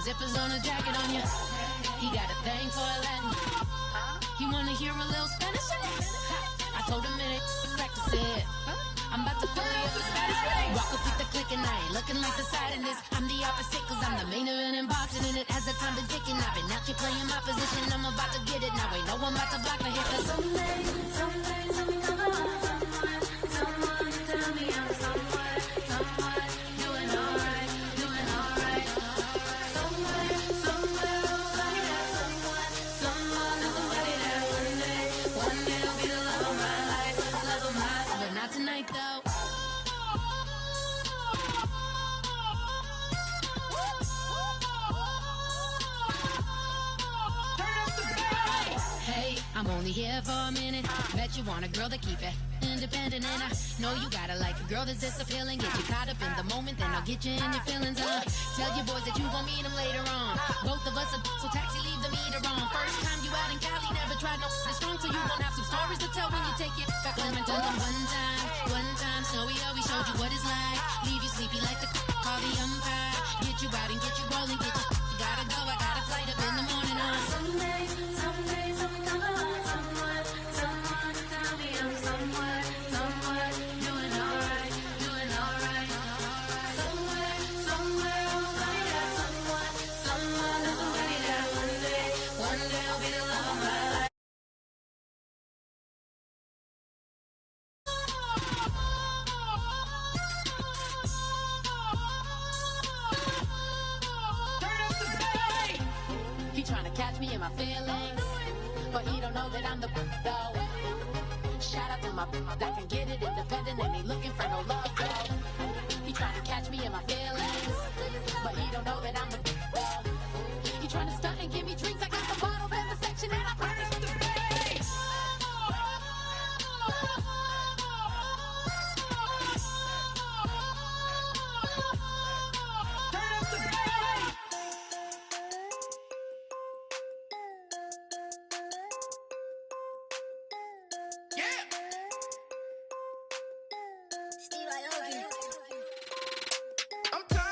zippers on a jacket on you. He got a thing for a Latin. He wanna hear a little Spanish? I told him it ain't practice it. I'm about to fill you up with status. Walk up with the click and I ain't looking like the side in this. I'm the opposite cause I'm the main event and boxing in it. As the time been ticking, I've been out here playing my position. I'm about to get it now. Ain't no one about to block my hit. Cause someday, tell me come on. Someone tell me I'm someone doing alright. Somewhere, somebody that someone is somebody that one day will be the love of my life, but not tonight though. Hey, I'm only here for a minute. Bet you want a girl to keep it independent, and I know you gotta like a girl that's this appealing. Get you caught up in the moment, then I'll get you in your feelings. Tell your boys that you gon' meet them later on. Both of us are so taxi, leave the meter on. First time you out in Cali, never tried no strong, so you gon' have some stories to tell when you take it back home. And tell them one time, Snowy always showed you what it's like. Leave you sleepy like the call the umpire. Get you out and get you rolling, get you gotta go. I got a flight up in the morning on someday, come on. Someone tell me I'm someone doing alright. Somewhere, somebody that somebody that one day will be the love of my life. He tryna catch me in my feelings, but he don't know that I'm the though. Shout out to my that can get it independent and ain't looking for no love though. He tryna catch me in my feelings, but he don't know that I'm the though. He tryna stunt and give me drinks. I got the bottles in the section and I promise the bass. Turn up the bass. I'm tired.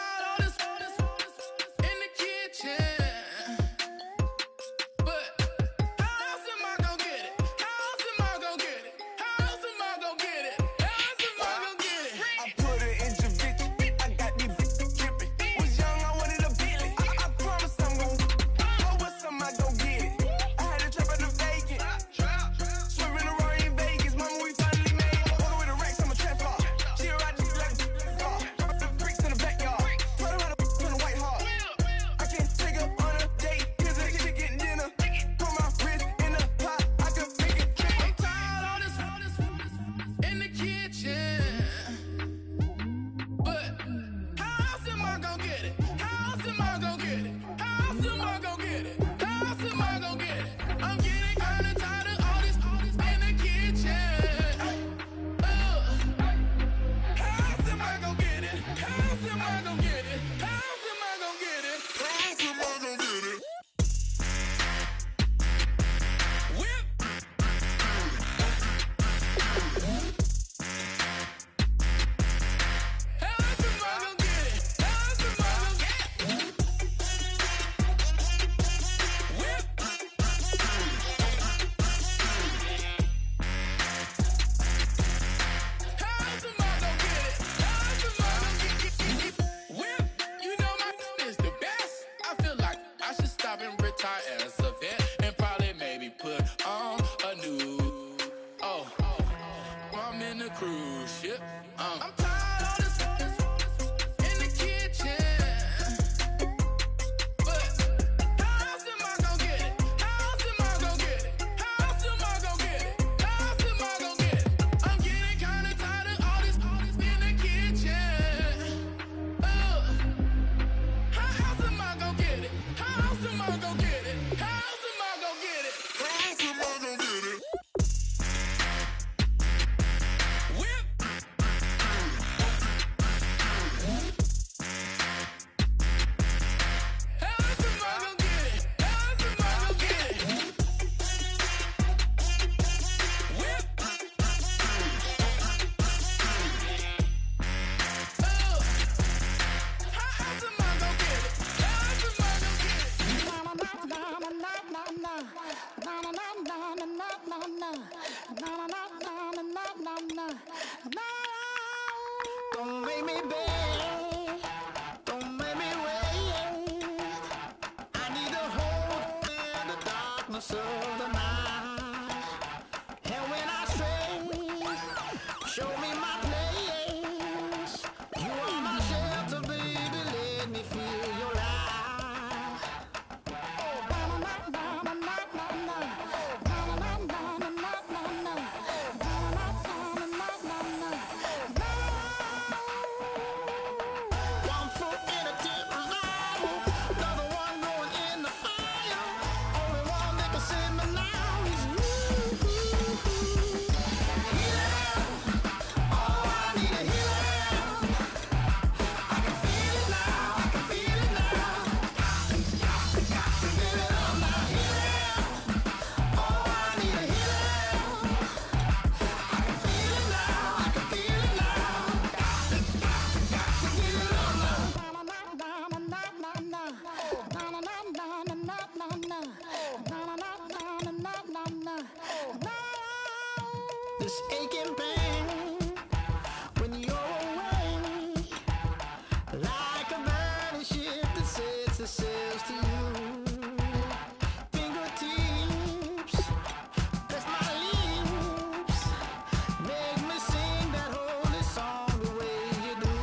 ourselves to you. Fingertips, press my lips, make me sing that holy song the way you do.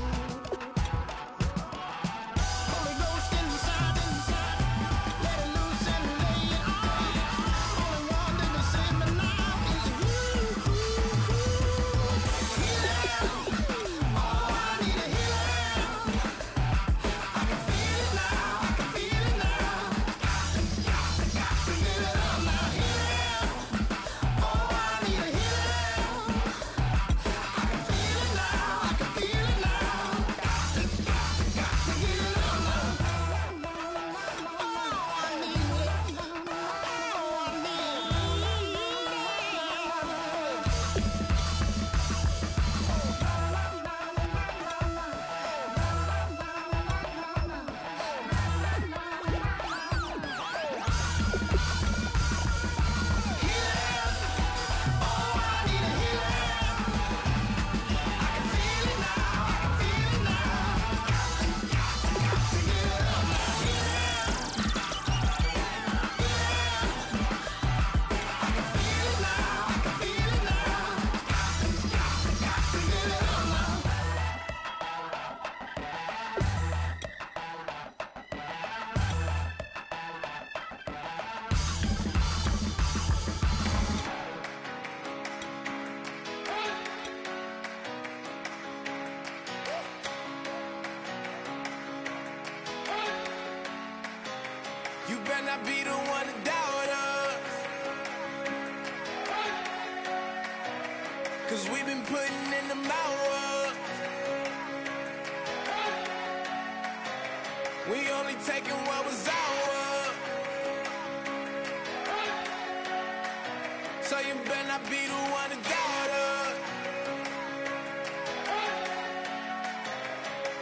Holy Ghost inside, let it loose and lay it on. Only one that can save me now is you. Healing, oh, I need a healing. I can feel it now, I can feel it now. Got to give it up now. Healing, oh, I need a healing. I can feel it now, I can feel it now. Got to give it up now. Oh, I need it. Oh, I need You better not be the one to doubt us, 'cause we've been putting in the hours. We only taking what was ours. So you better not be the one to doubt us,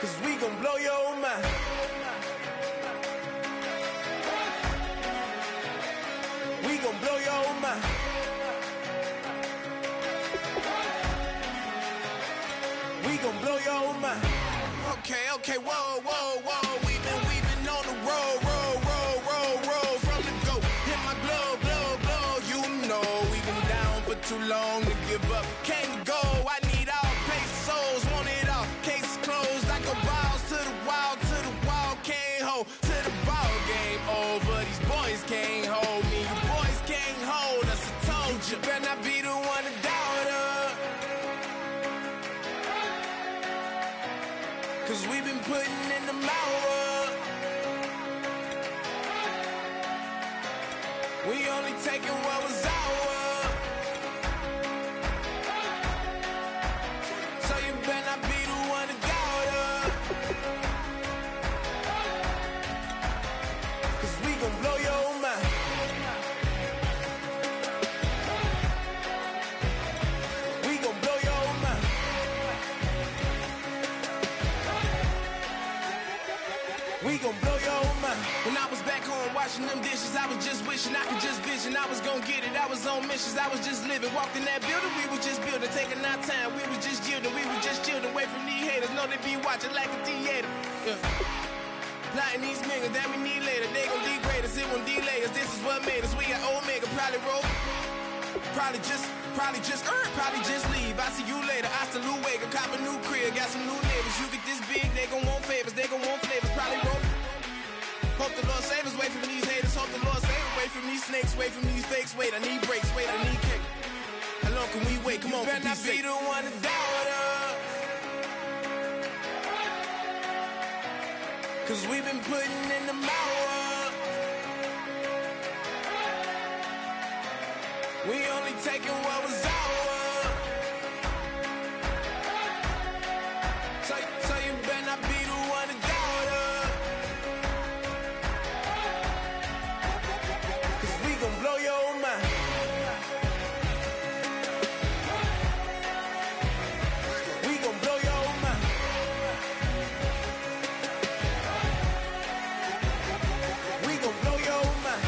'cause we gon' blow your mind. We gon' blow your mind. We gon' blow your mind. Okay, whoa, whoa, whoa. We've been on the road from the go. Hit my blow. You know we've been down for too long to give up. Can't go. I need all pesos, want it all. Case closed. I go balls to the wall, can't hold to the ball game over. These boys can't hold me. You boys can't hold us. I told you. Better not be the one to doubt us, 'cause we've been putting in the hours. We only taking what was ours. So you better not be the one to doubt us, 'cause we gon' blow your mind. We gon' blow your mind. We gon' blow your mind. When I was back home washing them dishes, I was just wishing I could just vision. I was gon' get it, I was on missions, I was just living. Walked in that building, we was just building, taking our time. We was just yielding, we was just chilling. Away from these haters, know they be watching like a theater. Yeah. Plotting these niggas that we need later. They gon' degrade us, it won't delay us. This is what made us. We got Omega, probably roll. Probably just leave. I see you later. Hasta Luego, cop a new crib, got some new neighbors. You get this big, they gon' want favors, they gon' want flavors. Probably roll. Hope the Lord save us, wait from these haters. Hope the Lord save us, wait from these snakes, wait from these fakes. Wait, I need breaks, wait, I need cake. How long can we wait? Come on, better not be the one to doubt us, 'cause we've been putting in the hours. We only taking what was ours. So you better not be the one to doubt us, 'cause we gon' blow your mind. We gon' blow your mind. We gon' blow your mind.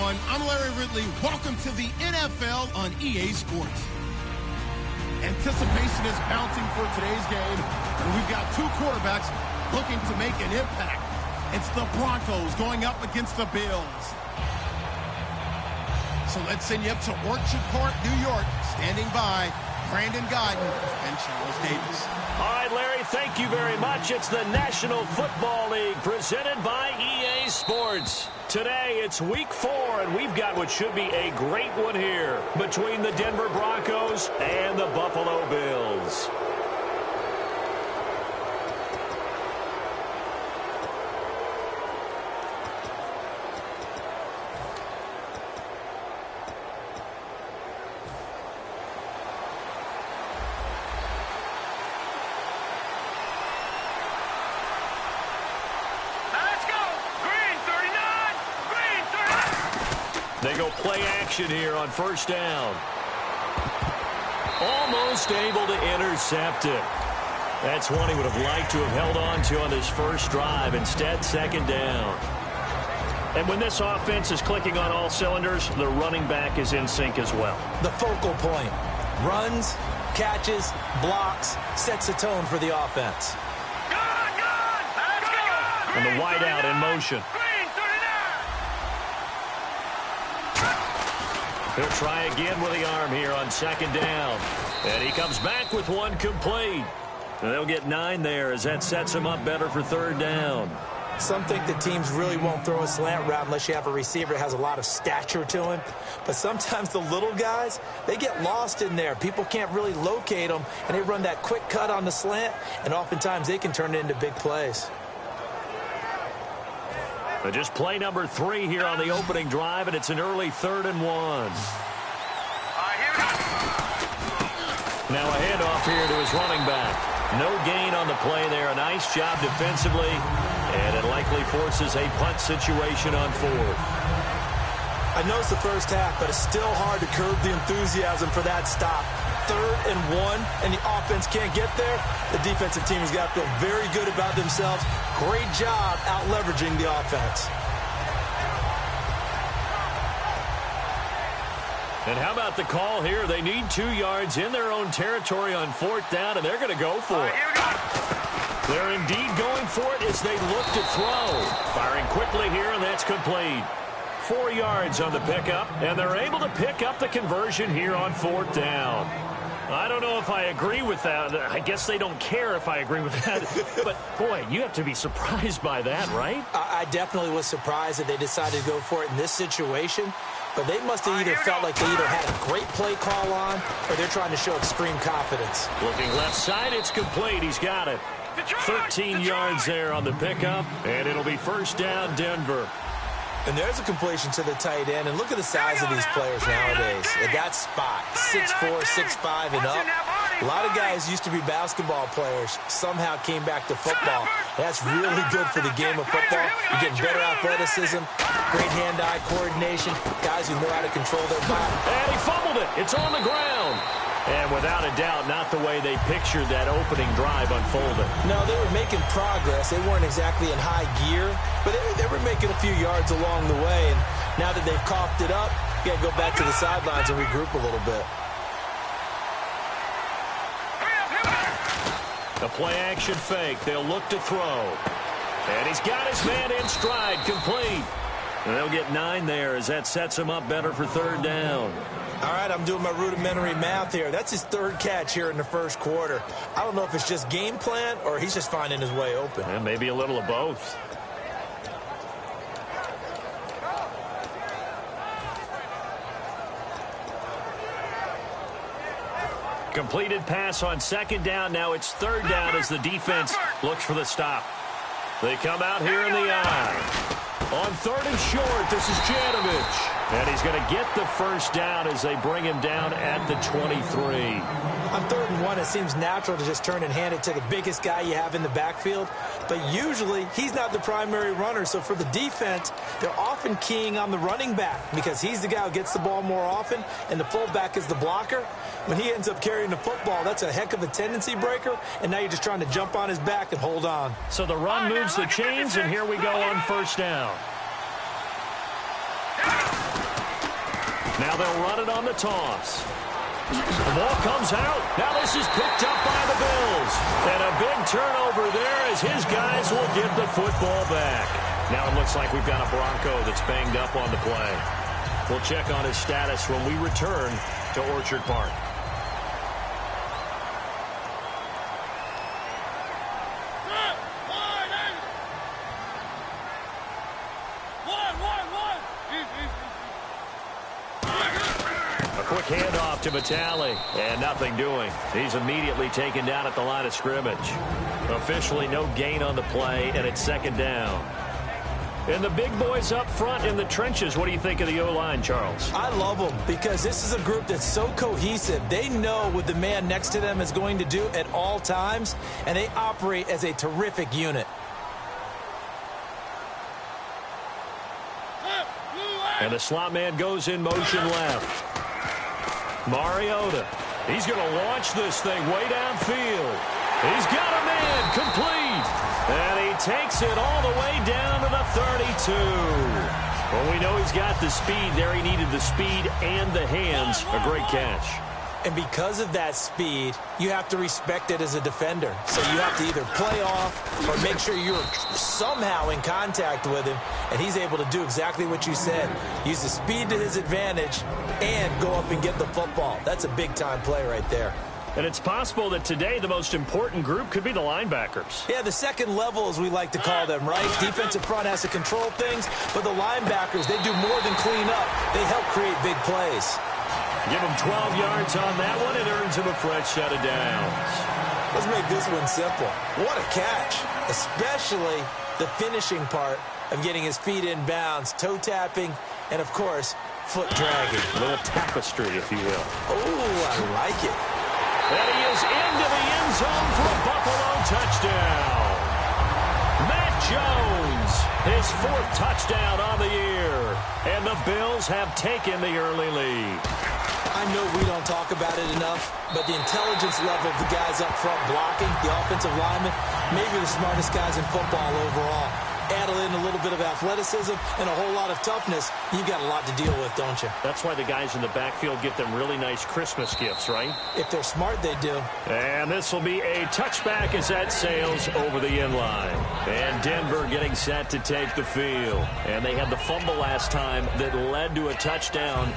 everyone. I'm Larry Ridley. Welcome to the NFL on EA Sports. Anticipation is mounting for today's game, and we've got two quarterbacks looking to make an impact. It's the Broncos going up against the Bills. So let's send you up to Orchard Park, New York. Standing by, Brandon Godden and Charles Davis. All right, Larry, thank you very much. It's the National Football League presented by EA Sports. Today, it's Week 4, and we've got what should be a great one here between the Denver Broncos and the Buffalo Bills. They go play action here on first down. Almost able to intercept it. That's one he would have liked to have held on to on this first drive. Instead, second down. And when this offense is clicking on all cylinders, the running back is in sync as well. The focal point. Runs, catches, blocks, sets the tone for the offense. And the wideout in motion. He'll try again with the arm here on second down. And he comes back with one complete. And they'll get 9 there as that sets him up better for third down. Some think the teams really won't throw a slant route unless you have a receiver that has a lot of stature to him. But sometimes the little guys, they get lost in there. People can't really locate them, and they run that quick cut on the slant, and oftentimes they can turn it into big plays. But just play number 3 here on the opening drive, and it's an early 3rd and 1. Now a handoff here to his running back. No gain on the play there. A nice job defensively, and it likely forces a punt situation on 4th. I know it's the first half, but it's still hard to curb the enthusiasm for that stop. 3rd and 1, and the offense can't get there. The defensive team has got to feel very good about themselves. Great job out-leveraging the offense. And how about the call here? They need 2 yards in their own territory on 4th down, and they're going to go for it. They're indeed going for it as they look to throw. Firing quickly here, and that's complete. 4 yards on the pickup, and they're able to pick up the conversion here on 4th down. I don't know if I agree with that. I guess they don't care if I agree with that. But, boy, you have to be surprised by that, right? I definitely was surprised that they decided to go for it in this situation. But they must have either felt like they either had a great play call on or they're trying to show extreme confidence. Looking left side, it's complete. He's got it. 13 yards there on the pickup, and it'll be first down Denver. And there's a completion to the tight end. And look at the size of these players nowadays. At that spot, 6'4", 6'5", and up. A lot of guys used to be basketball players, somehow came back to football. That's really good for the game of football. You're getting better athleticism, great hand-eye coordination, guys who know how to control their body. And he fumbled it. It's on the ground. And without a doubt, not the way they pictured that opening drive unfolding. No, they were making progress. They weren't exactly in high gear, but they were making a few yards along the way. And now that they've coughed it up, you got to go back to the sidelines and regroup a little bit. A play-action fake. They'll look to throw. And he's got his man in stride, complete. And they'll get 9 there as that sets him up better for third down. All right, I'm doing my rudimentary math here. That's his 3rd catch here in the first quarter. I don't know if it's just game plan or he's just finding his way open. And maybe a little of both. Completed pass on second down. Now it's third down as the defense looks for the stop. They come out here in the eye. On 3rd and short, this is Janovich. And he's going to get the first down as they bring him down at the 23. On 3rd and 1, it seems natural to just turn and hand it to the biggest guy you have in the backfield. But usually, he's not the primary runner. So for the defense, they're often keying on the running back because he's the guy who gets the ball more often, and the fullback is the blocker. When he ends up carrying the football, that's a heck of a tendency breaker, and now you're just trying to jump on his back and hold on. So the run moves the chains, and here we go on first down. Now they'll run it on the toss. The ball comes out. Now this is picked up by the Bills. And a big turnover there as his guys will get the football back. Now it looks like we've got a Bronco that's banged up on the play. We'll check on his status when we return to Orchard Park. Quick handoff to Vitale, and nothing doing. He's immediately taken down at the line of scrimmage. Officially no gain on the play, and it's second down. And the big boys up front in the trenches, what do you think of the O-line, Charles? I love them because this is a group that's so cohesive. They know what the man next to them is going to do at all times, and they operate as a terrific unit. And the slot man goes in motion left. Mariota, he's going to launch this thing way downfield. He's got a man complete. And he takes it all the way down to the 32. Well, we know he's got the speed there. He needed the speed and the hands. A great catch. And because of that speed, you have to respect it as a defender. So you have to either play off or make sure you're somehow in contact with him, and he's able to do exactly what you said. Use the speed to his advantage and go up and get the football. That's a big-time play right there. And it's possible that today the most important group could be the linebackers. Yeah, the second level, as we like to call them, right? Defensive front has to control things, but the linebackers, they do more than clean up. They help create big plays. Give him 12 yards on that one. It earns him a fresh set of downs. Let's make this one simple. What a catch, especially the finishing part of getting his feet in bounds, toe tapping, and, of course, foot dragging. A little tapestry, if you will. Oh, I like it. And he is into the end zone for a Buffalo touchdown. Matt Jones, his fourth touchdown on the year. And the Bills have taken the early lead. I know we don't talk about it enough, but the intelligence level of the guys up front blocking, the offensive linemen, maybe the smartest guys in football overall. Add in a little bit of athleticism and a whole lot of toughness, you've got a lot to deal with, don't you? That's why the guys in the backfield get them really nice Christmas gifts, right? If they're smart, they do. And this will be a touchback as that sails over the end line. And Denver getting set to take the field. And they had the fumble last time that led to a touchdown.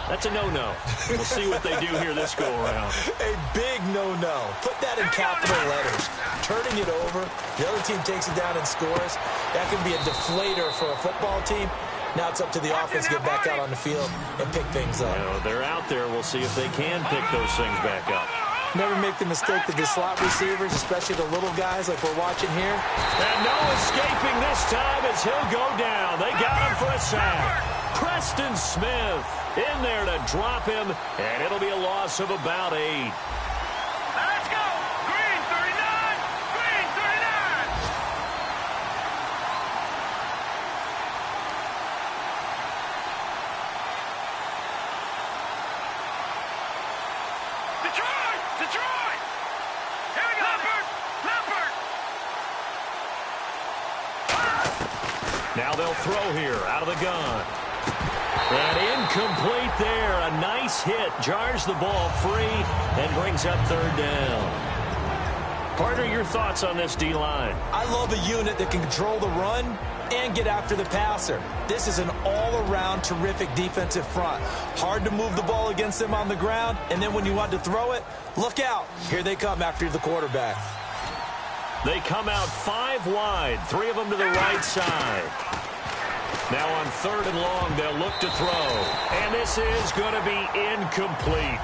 That's a no-no. We'll see what they do here this go-around. A big no-no. Put that in capital letters. Turning it over, the other team takes it down and scores. That can be a deflator for a football team. Now it's up to the offense to get back out on the field and pick things up. You know, they're out there. We'll see if they can pick those things back up. Never make the mistake that the slot receivers, especially the little guys like we're watching here. And no escaping this time as he'll go down. They got him for a sack. Preston Smith in there to drop him, and it'll be a loss of about 8. Let's go! Green 39! Green 39! Detroit! Detroit! Here we go! Leopard! Now they'll throw here out of the gun. And incomplete there. A nice hit. Jars the ball free and brings up third down. Partner, your thoughts on this D-line? I love a unit that can control the run and get after the passer. This is an all-around terrific defensive front. Hard to move the ball against them on the ground, and then when you want to throw it, look out. Here they come after the quarterback. They come out 5 wide, 3 of them to the right side. Now on third and long, they'll look to throw. And this is going to be incomplete.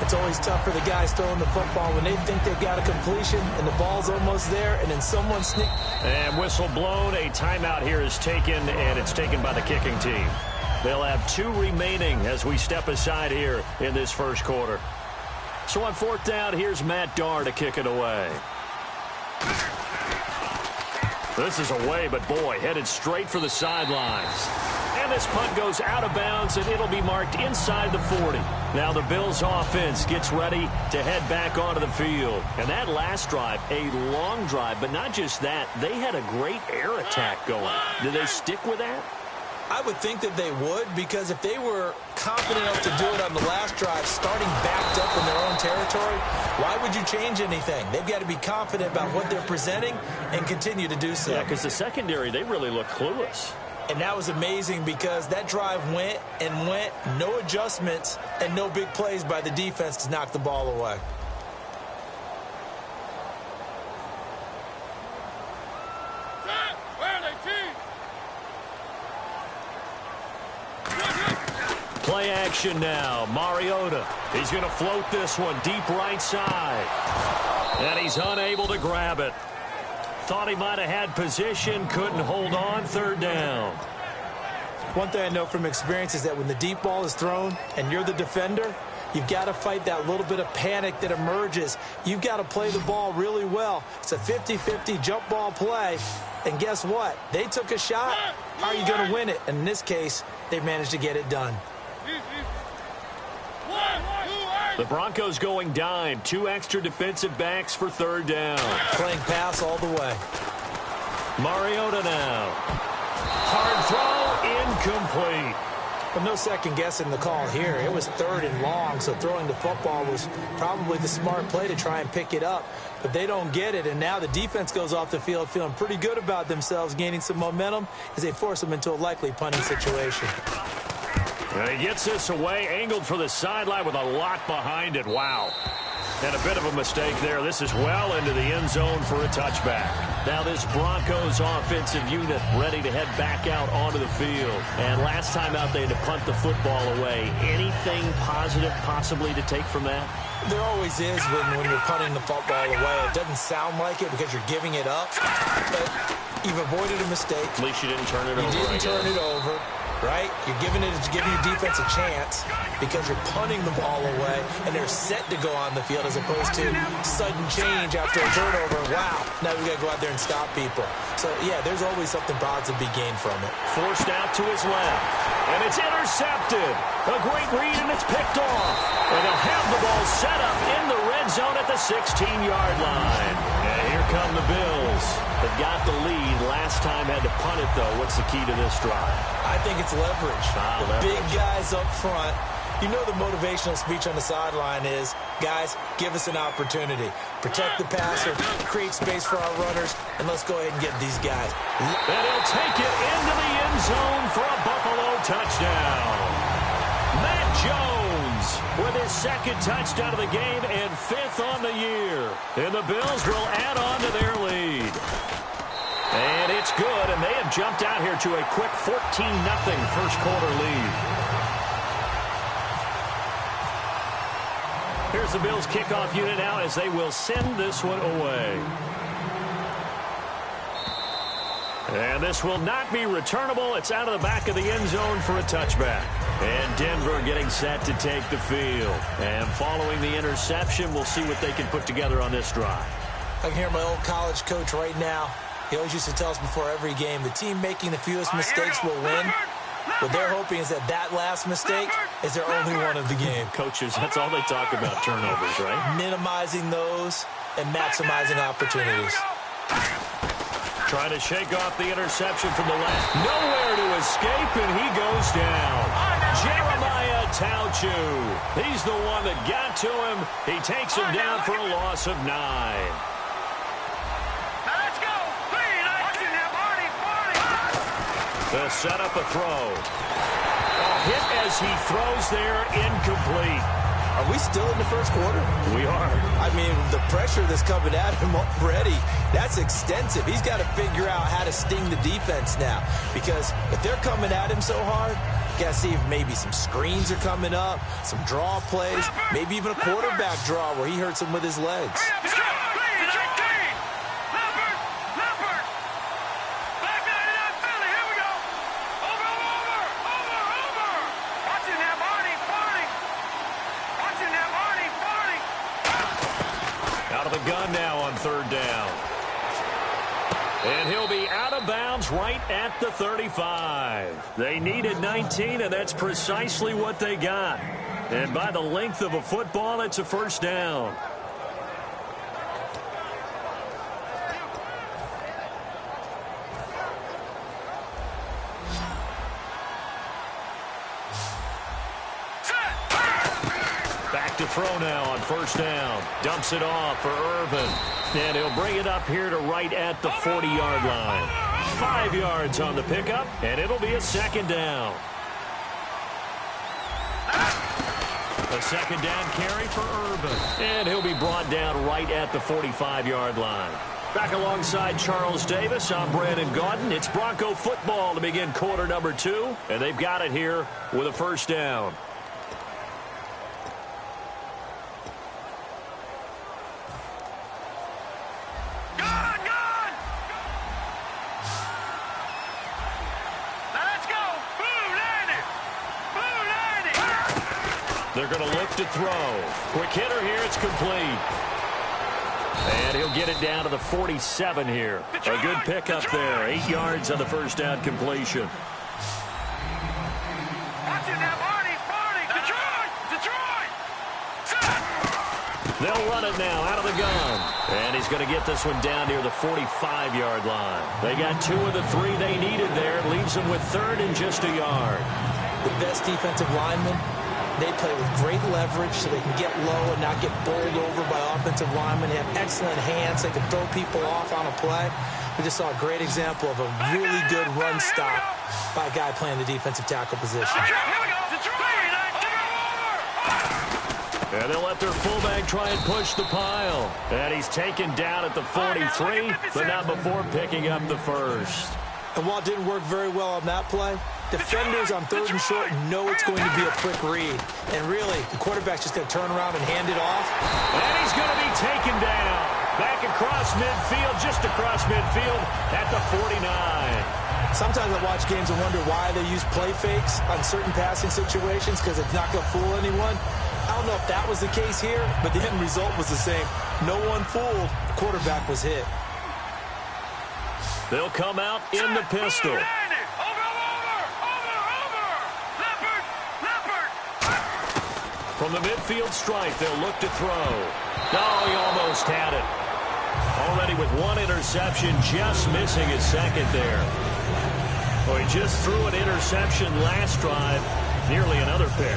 It's always tough for the guys throwing the football when they think they've got a completion and the ball's almost there, and then someone sneaks. And whistle blown. A timeout here is taken, and it's taken by the kicking team. They'll have 2 remaining as we step aside here in this first quarter. So on fourth down, here's Matt Darr to kick it away. This is away, but boy, headed straight for the sidelines. And this punt goes out of bounds, and it'll be marked inside the 40. Now the Bills' offense gets ready to head back onto the field. And that last drive, a long drive, but not just that. They had a great air attack going. Do they stick with that? I would think that they would, because if they were confident enough to do it on the last drive, starting backed up in their own territory, why would you change anything? They've got to be confident about what they're presenting and continue to do so. Yeah, because the secondary, they really look clueless. And that was amazing because that drive went and went, no adjustments and no big plays by the defense to knock the ball away. Play action now. Mariota. He's going to float this one deep right side. And he's unable to grab it. Thought he might have had position. Couldn't hold on. Third down. One thing I know from experience is that when the deep ball is thrown and you're the defender, you've got to fight that little bit of panic that emerges. You've got to play the ball really well. It's a 50-50 jump ball play. And guess what? They took a shot. How are you going to win it? And in this case, they managed to get it done. The Broncos going dime. 2 extra defensive backs for third down. Playing pass all the way. Mariota now. Hard throw, incomplete. But no second guessing the call here. It was 3rd and long, so throwing the football was probably the smart play to try and pick it up. But they don't get it, and now the defense goes off the field feeling pretty good about themselves, gaining some momentum as they force them into a likely punting situation. And he gets this away, angled for the sideline with a lot behind it. Wow. And a bit of a mistake there. This is well into the end zone for a touchback. Now this Broncos offensive unit ready to head back out onto the field. And last time out they had to punt the football away. Anything positive possibly to take from that? There always is when you're punting the football away. It doesn't sound like it because you're giving it up. But you've avoided a mistake. At least you didn't turn it over. You didn't turn it over. Right? You're giving your defense a chance because you're punting the ball away and they're set to go on the field as opposed to sudden change after a turnover. Wow, now we got to go out there and stop people. So, yeah, there's always something positive to be gained from it. Forced out to his left, and it's intercepted. A great read, and it's picked off. And they'll have the ball set up in the red zone at the 16-yard line. And here come the Bills. They got the lead. Last time had to punt it, though. What's the key to this drive? I think it's leverage. The big guys up front. You know the motivational speech on the sideline is, guys, give us an opportunity. Protect the passer, create space for our runners, and let's go ahead and get these guys. And he'll take it into the end zone for a Buffalo touchdown. Matt Jones with his 2nd touchdown of the game and 5th on the year. And the Bills will add on to their lead. And it's good, and they have jumped out here to a quick 14-0 first quarter lead. Here's the Bills kickoff unit now as they will send this one away. And this will not be returnable. It's out of the back of the end zone for a touchback. And Denver getting set to take the field. And following the interception, we'll see what they can put together on this drive. I can hear my old college coach right now. He always used to tell us before every game, the team making the fewest mistakes will win. What they're hoping is that last mistake is their only one of the game. Coaches, that's all they talk about, turnovers, right? Minimizing those and maximizing opportunities. Trying to shake off the interception from the left. Nowhere to escape, and he goes down. Jeremiah Tauchu. He's the one that got to him. He takes him down for a loss of 9. They'll set up a throw. A hit as he throws there, incomplete. Are we still in the first quarter? We are. I mean, the pressure that's coming at him already, that's extensive. He's got to figure out how to sting the defense now. Because if they're coming at him so hard, you got to see if maybe some screens are coming up, some draw plays, maybe even a quarterback draw where he hurts him with his legs. Gun now on 3rd down. And he'll be out of bounds right at the 35. They needed 19, and that's precisely what they got. And by the length of a football, it's a first down. throw now on first down. Dumps it off for Irvin. And he'll bring it up here to right at the 40-yard line. 5 yards on the pickup, and it'll be a second down. A second down carry for Irvin. And he'll be brought down right at the 45-yard line. Back alongside Charles Davis, I'm Brandon Gaudin. It's Bronco football to begin quarter number 2. And they've got it here with a first down. They're going to look to throw. Quick hitter here. It's complete. And he'll get it down to the 47 here. A good pickup there. 8 yards on the first down completion. They'll run it now out of the gun. And he's going to get this one down near the 45-yard line. They got 2 of the 3 they needed there. It leaves them with third and just a yard. The best defensive linemen, they play with great leverage so they can get low and not get bowled over by offensive linemen. They have excellent hands. They can throw people off on a play. We just saw a great example of a really good run stop by a guy playing the defensive tackle position. And they'll let their fullback try and push the pile. And he's taken down at the 43, but not before picking up the first. And while it didn't work very well on that play, defenders on third and short know it's going to be a quick read. And really, the quarterback's just going to turn around and hand it off. And he's going to be taken down. Back across midfield, just across midfield at the 49. Sometimes I watch games and wonder why they use play fakes on certain passing situations because it's not going to fool anyone. I don't know if that was the case here, but the end result was the same. No one fooled. The quarterback was hit. They'll come out in the pistol. From the midfield stripe, they'll look to throw. Oh, he almost had it. Already with 1 interception, just missing his second there. Well, he just threw an interception last drive, nearly another pick.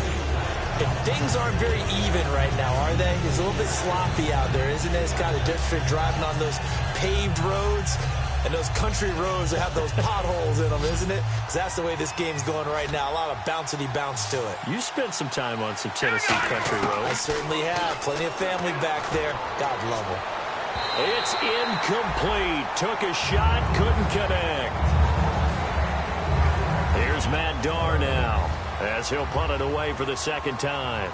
And things aren't very even right now, are they? It's a little bit sloppy out there, isn't it? It's kind of different driving on those paved roads and those country roads that have those potholes in them, isn't it? Because that's the way this game's going right now. A lot of bouncy bounce to it. You spent some time on some Tennessee country roads. I certainly have. Plenty of family back there. God love them. It's incomplete. Took a shot, couldn't connect. Here's Matt Darr now, as he'll punt it away for the second time.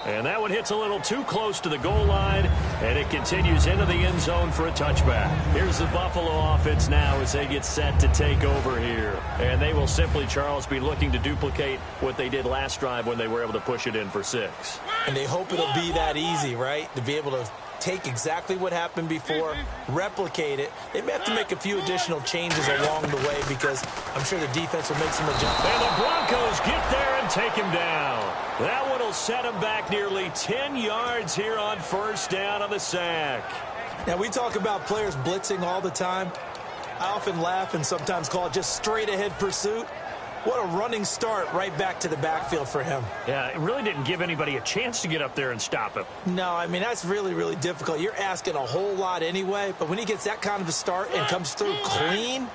And that one hits a little too close to the goal line, and it continues into the end zone for a touchback. Here's the Buffalo offense now as they get set to take over here. And they will simply, Charles, be looking to duplicate what they did last drive when they were able to push it in for 6. And they hope it'll be that easy, right? To be able to take exactly what happened before, replicate it. They may have to make a few additional changes along the way because I'm sure the defense will make some adjustments. And the Broncos get there and take him down. That one will set him back nearly 10 yards here on first down on the sack. Now, we talk about players blitzing all the time. I often laugh and sometimes call it just straight-ahead pursuit. What a running start right back to the backfield for him. Yeah, it really didn't give anybody a chance to get up there and stop him. No, I mean, that's really, really difficult. You're asking a whole lot anyway, but when he gets that kind of a start and comes through clean,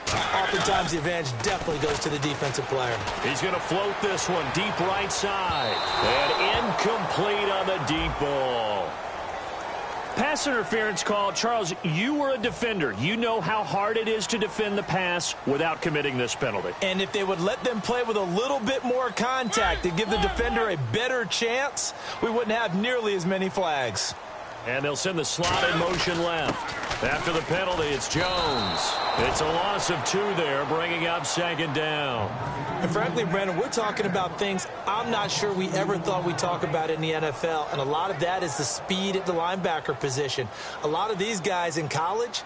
oftentimes the advantage definitely goes to the defensive player. He's going to float this one deep right side. And incomplete on the deep ball. Pass interference call. Charles, you were a defender. You know how hard it is to defend the pass without committing this penalty. And if they would let them play with a little bit more contact and give the defender a better chance, we wouldn't have nearly as many flags. And they'll send the slot in motion left. After the penalty, it's Jones. It's a loss of 2 there, bringing up second down. And frankly, Brandon, we're talking about things I'm not sure we ever thought we'd talk about in the NFL. And a lot of that is the speed at the linebacker position. A lot of these guys in college,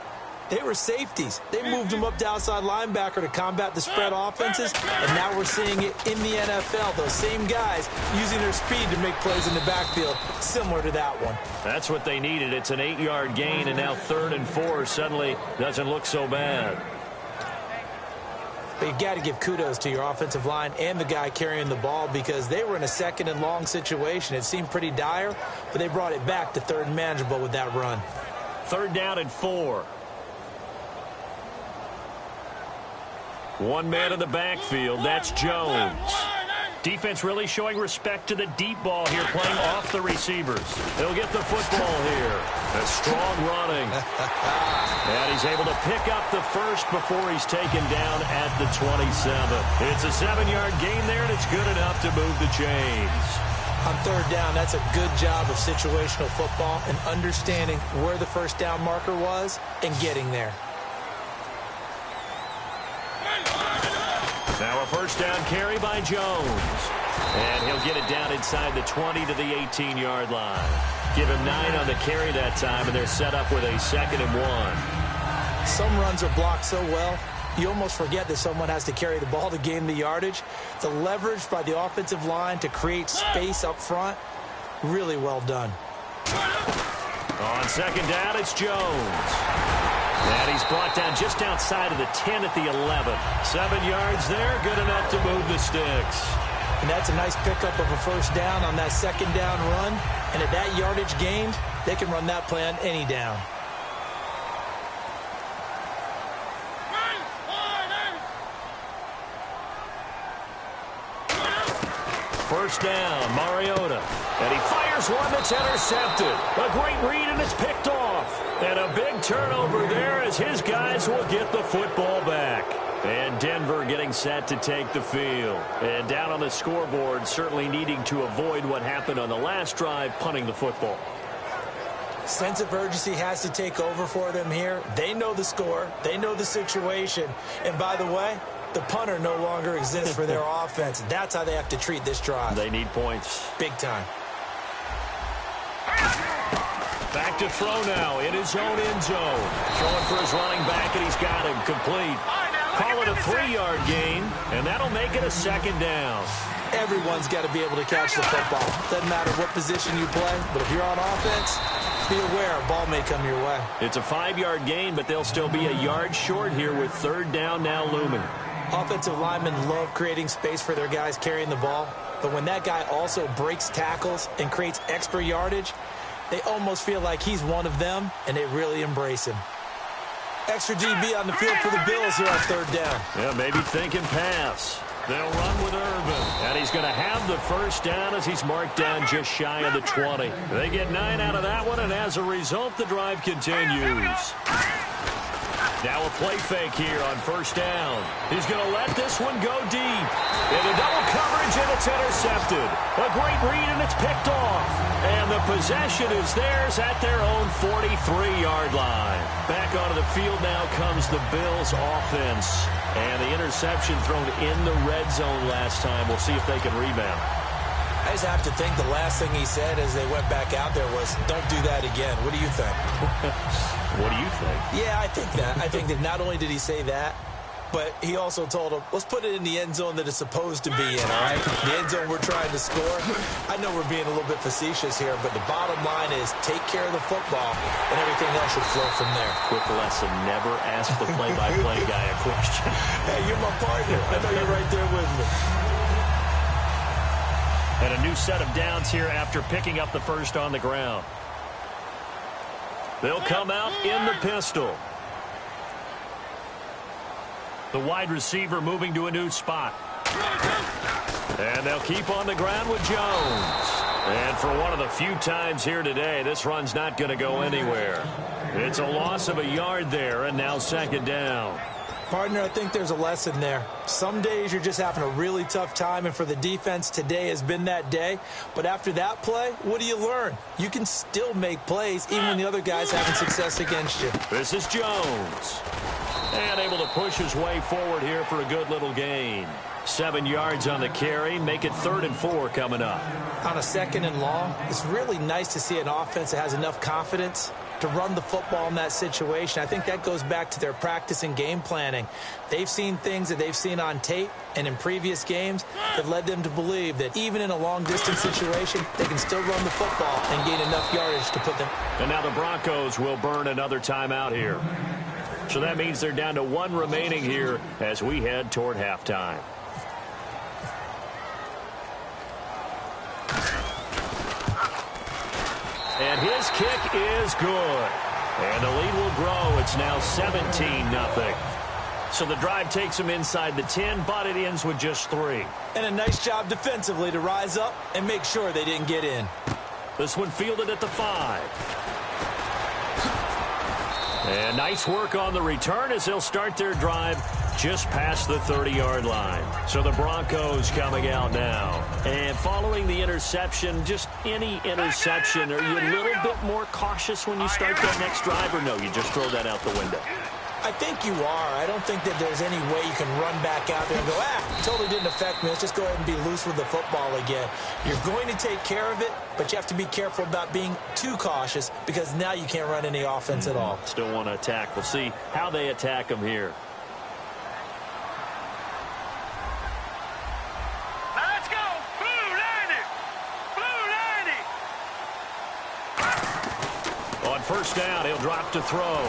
They were safeties. They moved them up to outside linebacker to combat the spread offenses, and now we're seeing it in the NFL. Those same guys using their speed to make plays in the backfield, similar to that one. That's what they needed. It's an 8-yard gain, and now 3rd and 4 suddenly doesn't look so bad. But you got to give kudos to your offensive line and the guy carrying the ball because they were in a 2nd and long situation. It seemed pretty dire, but they brought it back to 3rd and manageable with that run. 3rd down and 4. One man in the backfield. That's Jones. Defense really showing respect to the deep ball here, playing off the receivers. They'll get the football here. A strong running. And he's able to pick up the first before he's taken down at the 27. It's a 7-yard gain there, and it's good enough to move the chains. On 3rd down, that's a good job of situational football and understanding where the first down marker was and getting there. Now a first down carry by Jones. And he'll get it down inside the 20 to the 18-yard line. Give him 9 on the carry that time, and they're set up with a 2nd and 1. Some runs are blocked so well, you almost forget that someone has to carry the ball to gain the yardage. The leverage by the offensive line to create space up front, really well done. On 2nd down, it's Jones. And he's brought down just outside of the 10 at the 11. 7 yards there, good enough to move the sticks. And that's a nice pickup of a first down on that 2nd down run. And at that yardage gained, they can run that play on any down. First down, Mariota. And he fires one that's intercepted. A great read, and it's picked off. And a big turnover there as his guys will get the football back. And Denver getting set to take the field. And down on the scoreboard, certainly needing to avoid what happened on the last drive, punting the football. Sense of urgency has to take over for them here. They know the score. They know the situation. And by the way, the punter no longer exists for their offense. That's how they have to treat this drive. They need points. Big time. Back to throw now in his own end zone. Throwing for his running back, and he's got him complete. Call it a 3-yard gain, and that'll make it a 2nd down. Everyone's got to be able to catch the football. Doesn't matter what position you play, but if you're on offense, be aware a ball may come your way. It's a 5-yard gain, but they'll still be a yard short here with 3rd down now looming. Offensive linemen love creating space for their guys carrying the ball, but when that guy also breaks tackles and creates extra yardage, they almost feel like he's one of them, and they really embrace him. Extra DB on the field for the Bills here on 3rd down. Yeah, maybe thinking pass. They'll run with Irvin, and he's going to have the first down as he's marked down just shy of the 20. They get 9 out of that one, and as a result, the drive continues. Now a play fake here on 1st down. He's going to let this one go deep. Into double coverage, and it's intercepted. A great read, and it's picked off. And the possession is theirs at their own 43-yard line. Back onto the field now comes the Bills' offense. And the interception thrown in the red zone last time. We'll see if they can rebound. I just have to think the last thing he said as they went back out there was, don't do that again. What do you think? What do you think? Yeah, I think that. I think that not only did he say that, but he also told him, let's put it in the end zone that it's supposed to be in, all right? The end zone we're trying to score. I know we're being a little bit facetious here, but the bottom line is take care of the football, and everything else should flow from there. Quick lesson, never ask the play-by-play guy a question. Hey, you're my partner. I know you're right there with me. And a new set of downs here after picking up the first on the ground. They'll come out in the pistol. The wide receiver moving to a new spot. And they'll keep on the ground with Jones. And for one of the few times here today, this run's not going to go anywhere. It's a loss of a yard there, and now 2nd down. Partner, I think there's a lesson there. Some days you're just having a really tough time, and for the defense, today has been that day. But after that play, what do you learn? You can still make plays even when the other guy's having success against you. This is Jones. And able to push his way forward here for a good little gain. 7 yards on the carry. Make it 3rd and 4 coming up. On a 2nd and long, it's really nice to see an offense that has enough confidence to run the football in that situation. I think that goes back to their practice and game planning. They've seen things that they've seen on tape and in previous games that led them to believe that even in a long-distance situation, they can still run the football and gain enough yardage to put them. And now the Broncos will burn another timeout here. So that means they're down to one remaining here as we head toward halftime. And his kick is good. And the lead will grow. It's now 17-0. So the drive takes them inside the 10, but it ends with just 3. And a nice job defensively to rise up and make sure they didn't get in. This one fielded at the 5. And nice work on the return as they'll start their drive just past the 30-yard line. So the Broncos coming out now. And following the interception, just any interception, are you a little bit more cautious when you start that next drive, or no, you just throw that out the window? I think you are. I don't think that there's any way you can run back out there and go, totally didn't affect me. Let's just go ahead and be loose with the football again. You're going to take care of it, but you have to be careful about being too cautious because now you can't run any offense at all. Still want to attack. We'll see how they attack them here. Let's go. Blue 90. Blue 90. On first down, he'll drop to throw.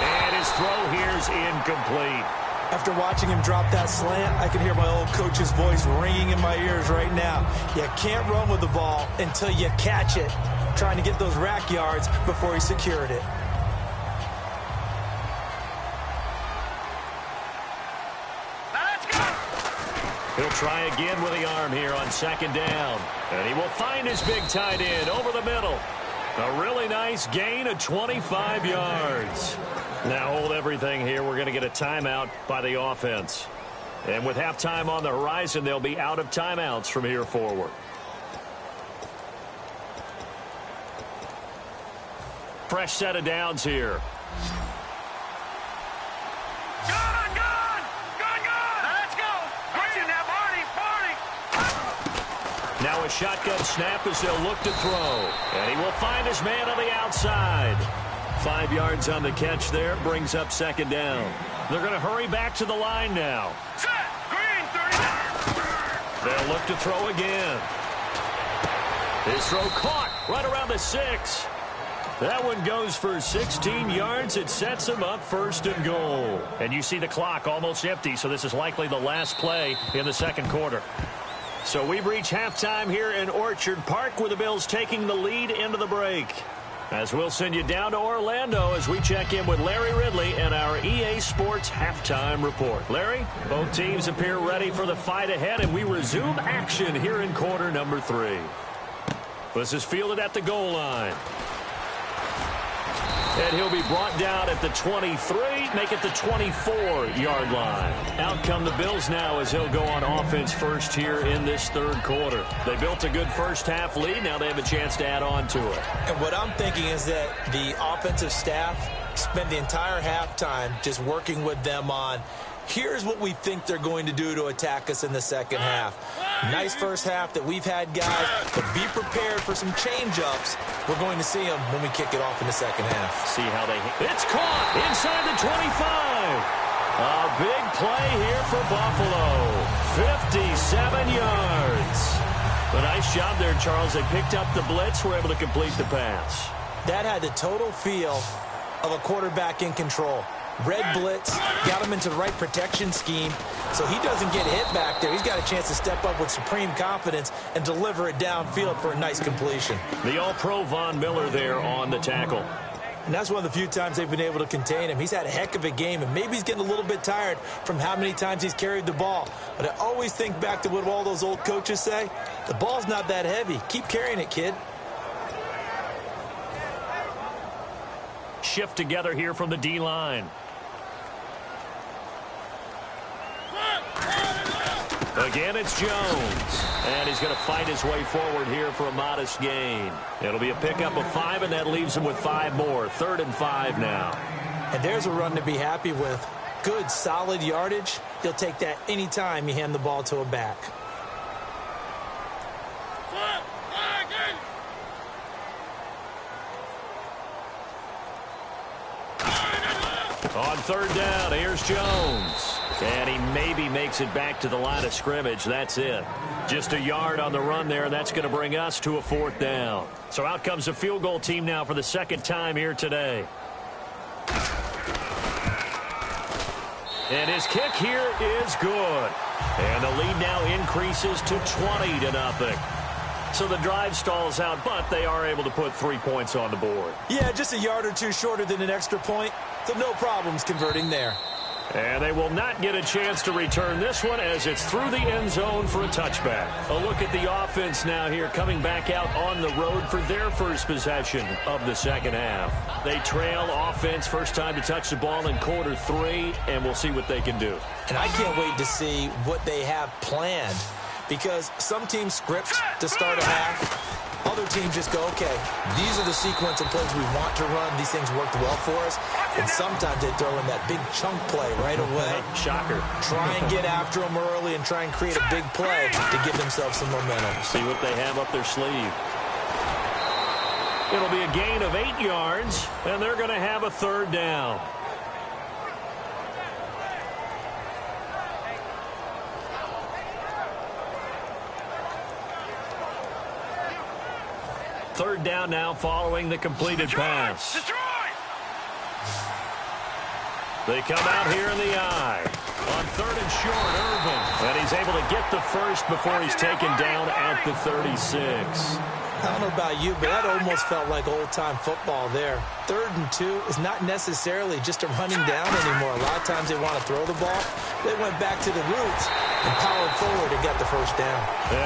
And his throw here's incomplete. After watching him drop that slant, I can hear my old coach's voice ringing in my ears right now. You can't run with the ball until you catch it. Trying to get those rack yards before he secured it. Let's go. He'll try again with the arm here on second down. And he will find his big tight end over the middle. A really nice gain of 25 yards. Now hold everything here. We're going to get a timeout by the offense. And with halftime on the horizon, they'll be out of timeouts from here forward. Fresh set of downs here. Gun. Let's go. Pushing that Barney. Now a shotgun snap as they'll look to throw. And he will find his man on the outside. 5 yards on the catch there, brings up second down. They're going to hurry back to the line now. Set. Green 30. They'll look to throw again. His throw caught right around the 6. That one goes for 16 yards. It sets him up first and goal. And you see the clock almost empty, so this is likely the last play in the second quarter. So we've reached halftime here in Orchard Park with the Bills taking the lead into the break. As we'll send you down to Orlando as we check in with Larry Ridley and our EA Sports Halftime Report. Larry, both teams appear ready for the fight ahead, and we resume action here in quarter number 3. This is fielded at the goal line. And he'll be brought down at the 23, make it the 24-yard line. Out come the Bills now as he'll go on offense first here in this third quarter. They built a good first-half lead. Now they have a chance to add on to it. And what I'm thinking is that the offensive staff spent the entire halftime just working with them on, here's what we think they're going to do to attack us in the second half. Nice first half that we've had, guys, but be prepared for some change-ups. We're going to see them when we kick it off in the second half. See how they hit. It's caught inside the 25. A big play here for Buffalo. 57 yards. A nice job there, Charles. They picked up the blitz, were able to complete the pass. That had the total feel of a quarterback in control. Red blitz, got him into the right protection scheme, so he doesn't get hit back there. He's got a chance to step up with supreme confidence and deliver it downfield for a nice completion. The All-Pro Von Miller there on the tackle. And that's one of the few times they've been able to contain him. He's had a heck of a game, and maybe he's getting a little bit tired from how many times he's carried the ball. But I always think back to what all those old coaches say. The ball's not that heavy. Keep carrying it, kid. Shift together here from the D-line. Again, it's Jones. And he's going to fight his way forward here for a modest gain. It'll be a pickup of 5, and that leaves him with 5 more. 3rd and 5 now. And there's a run to be happy with. Good, solid yardage. He'll take that anytime you hand the ball to a back. On third down, here's Jones. And he maybe makes it back to the line of scrimmage. That's it. Just a yard on the run there, and that's going to bring us to a fourth down. So out comes the field goal team now for the second time here today. And his kick here is good. And the lead now increases to 20-0. So the drive stalls out, but they are able to put 3 points on the board. Yeah, just a yard or two shorter than an extra point, so no problems converting there. And they will not get a chance to return this one as it's through the end zone for a touchback. A look at the offense now here coming back out on the road for their first possession of the second half. They trail offense first time to touch the ball in quarter 3, and we'll see what they can do. And I can't wait to see what they have planned, because some teams script to start a half. Other teams just go, okay, these are the sequence of plays we want to run. These things worked well for us. And sometimes they throw in that big chunk play right away. Shocker. Try and get after them early and try and create a big play to give themselves some momentum. See what they have up their sleeve. It'll be a gain of 8 yards, and they're going to have a third down. Third down now following the completed pass. They come out here in the eye. On third and short, Irvin. And he's able to get the first before he's taken down at the 36. I don't know about you, but that almost felt like old-time football there. 3rd and 2 is not necessarily just a running down anymore. A lot of times they want to throw the ball. They went back to the roots and powered forward and got the first down.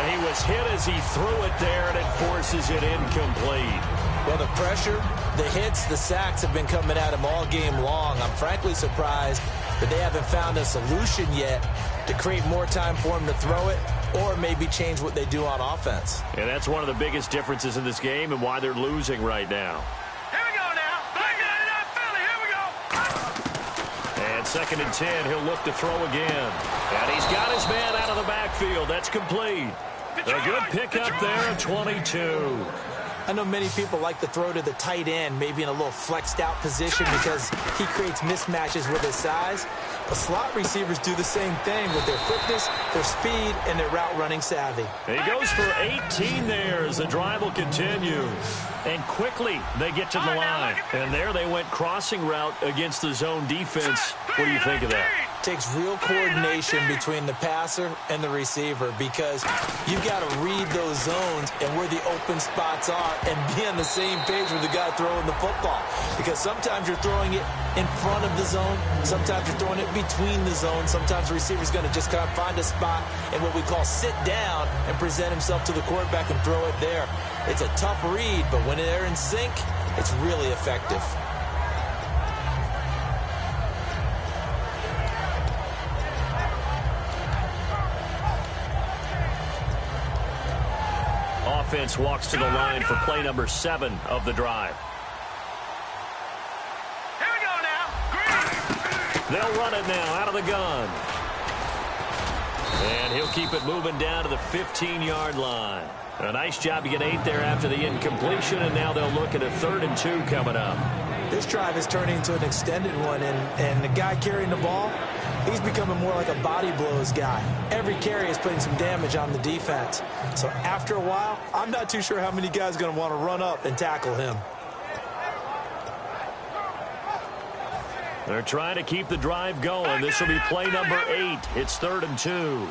He was hit as he threw it there, and it forces it incomplete. Well, the pressure, the hits, the sacks have been coming at him all game long. I'm frankly surprised that they haven't found a solution yet to create more time for him to throw it, or maybe change what they do on offense. And that's one of the biggest differences in this game and why they're losing right now. Here we go now. Back it up, Philly. Here we go. And 2nd and 10, he'll look to throw again. And he's got his man out of the backfield. That's complete. A good pickup there at 22. I know many people like to throw to the tight end, maybe in a little flexed out position because he creates mismatches with his size. But slot receivers do the same thing with their quickness, their speed, and their route running savvy. He goes for 18 there as the drive will continue. And quickly they get to the line. And there they went crossing route against the zone defense. What do you think of that? Takes real coordination between the passer and the receiver, because you've got to read those zones and where the open spots are and be on the same page with the guy throwing the football. Because sometimes you're throwing it in front of the zone. Sometimes you're throwing it between the zones. Sometimes the receiver's going to just kind of find a spot and what we call sit down and present himself to the quarterback and throw it there. It's a tough read, but when they're in sync, it's really effective. Offense walks to the line for play number 7 of the drive. Here we go now. They'll run it now out of the gun. And he'll keep it moving down to the 15-yard line. A nice job to get 8 there after the incompletion, and now they'll look at a 3rd and 2 coming up. This drive is turning into an extended one, and the guy carrying the ball, he's becoming more like a body blows guy. Every carry is putting some damage on the defense. So after a while, I'm not too sure how many guys are going to want to run up and tackle him. They're trying to keep the drive going. This will be play number 8. It's 3rd and 2.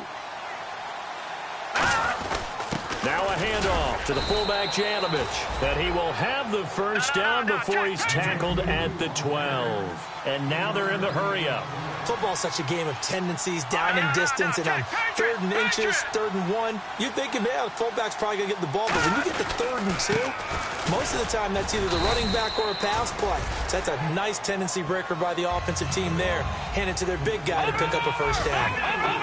Now a handoff to the fullback, Janovich. And he will have the first down before he's tackled at the 12. And now they're in the hurry-up. Football's such a game of tendencies, down and distance, and on 3rd and inches, 3rd and 1, you're thinking, yeah, the fullback's probably going to get the ball. But when you get to 3rd and 2, most of the time that's either the running back or a pass play. So that's a nice tendency breaker by the offensive team there. Hand it to their big guy to pick up a first down.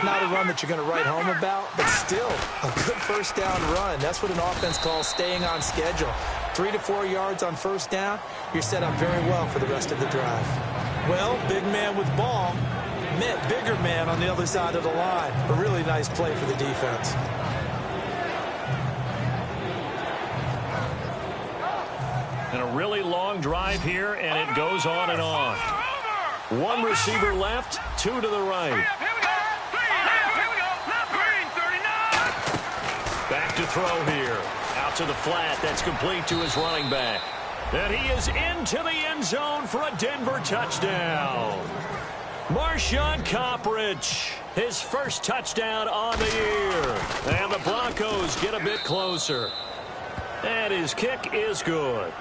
Not a run that you're going to write home about, but still a good first down run. That's what an offense calls staying on schedule. 3 to 4 yards on first down, you're set up very well for the rest of the drive. Well, big man with ball met bigger man on the other side of the line. A really nice play for the defense. And a really long drive here, and it goes on and on. One receiver left, two to the right. Here we go. Here we go. Left green, 39. Back to throw here. Out to the flat. That's complete to his running back. And he is into the end zone for a Denver touchdown. Marshawn Coppridge, his first touchdown on the year. And the Broncos get a bit closer. And his kick is good.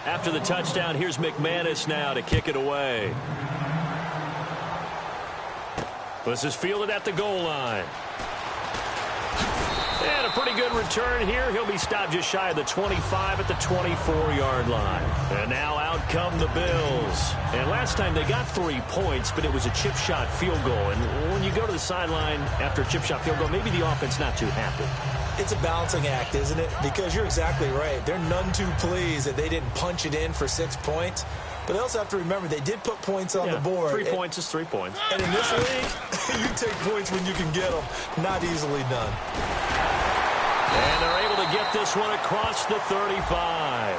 After the touchdown, here's McManus now to kick it away. This is fielded at the goal line. And a pretty good return here. He'll be stopped just shy of the 25 at the 24-yard line. And now out come the Bills. And last time they got 3 points, but it was a chip shot field goal. And when you go to the sideline after a chip shot field goal, maybe the offense not too happy. It's a balancing act, isn't it? Because you're exactly right. They're none too pleased that they didn't punch it in for 6 points. But they also have to remember they did put points on the board. 3 points is 3 points. And in this league, you take points when you can get them. Not easily done. And they're able to get this one across the 35.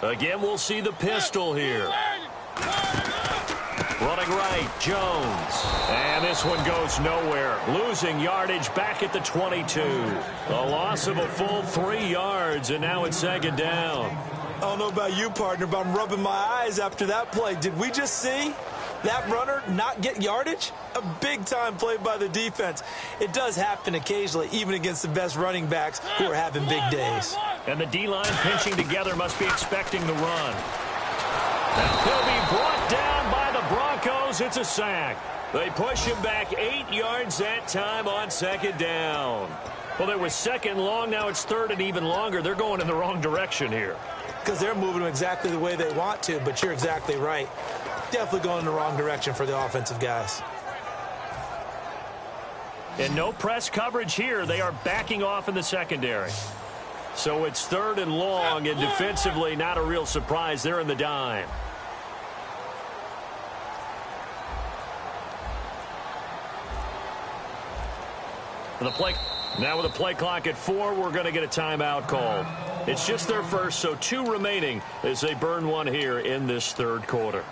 Again, we'll see the pistol here. Running right, Jones. And this one goes nowhere. Losing yardage back at the 22. A loss of a full 3 yards, and now it's second down. I don't know about you, partner, but I'm rubbing my eyes after that play. Did we just see that runner not get yardage? A big-time play by the defense. It does happen occasionally, even against the best running backs who are having big days. And the D-line pinching together must be expecting the run. And he'll be brought down by the Broncos. It's a sack. They push him back 8 yards that time on second down. Well, there was second long. Now it's third and even longer. They're going in the wrong direction here. Because they're moving them exactly the way they want to, but you're exactly right. Definitely going in the wrong direction for the offensive guys. And no press coverage here. They are backing off in the secondary. So it's third and long, and defensively, not a real surprise. They're in the dime. Now with a play clock at 4, we're going to get a timeout called. It's just their first, so 2 remaining as they burn one here in this third quarter.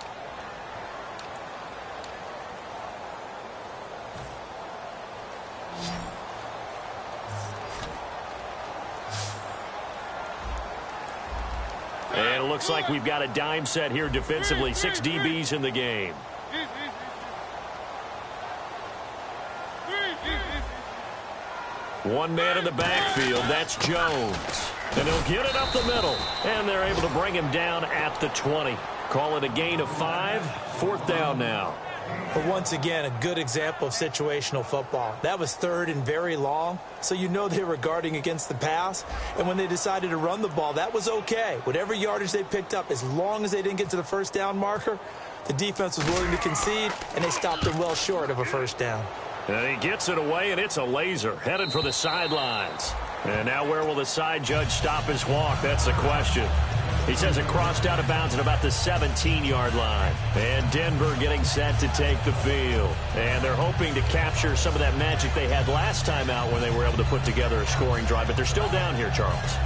And it looks like we've got a dime set here defensively. 6 DBs in the game. One man in the backfield. That's Jones. And he'll get it up the middle. And they're able to bring him down at the 20. Call it a gain of 5. Fourth down now. But once again, a good example of situational football. That was third and very long, so you know they were guarding against the pass. And when they decided to run the ball, that was okay. Whatever yardage they picked up, as long as they didn't get to the first down marker, the defense was willing to concede, and they stopped them well short of a first down. And he gets it away, and it's a laser headed for the sidelines. And now where will the side judge stop his walk? That's the question. He says it crossed out of bounds at about the 17-yard line. And Denver getting set to take the field. And they're hoping to capture some of that magic they had last time out when they were able to put together a scoring drive. But they're still down here, Charles.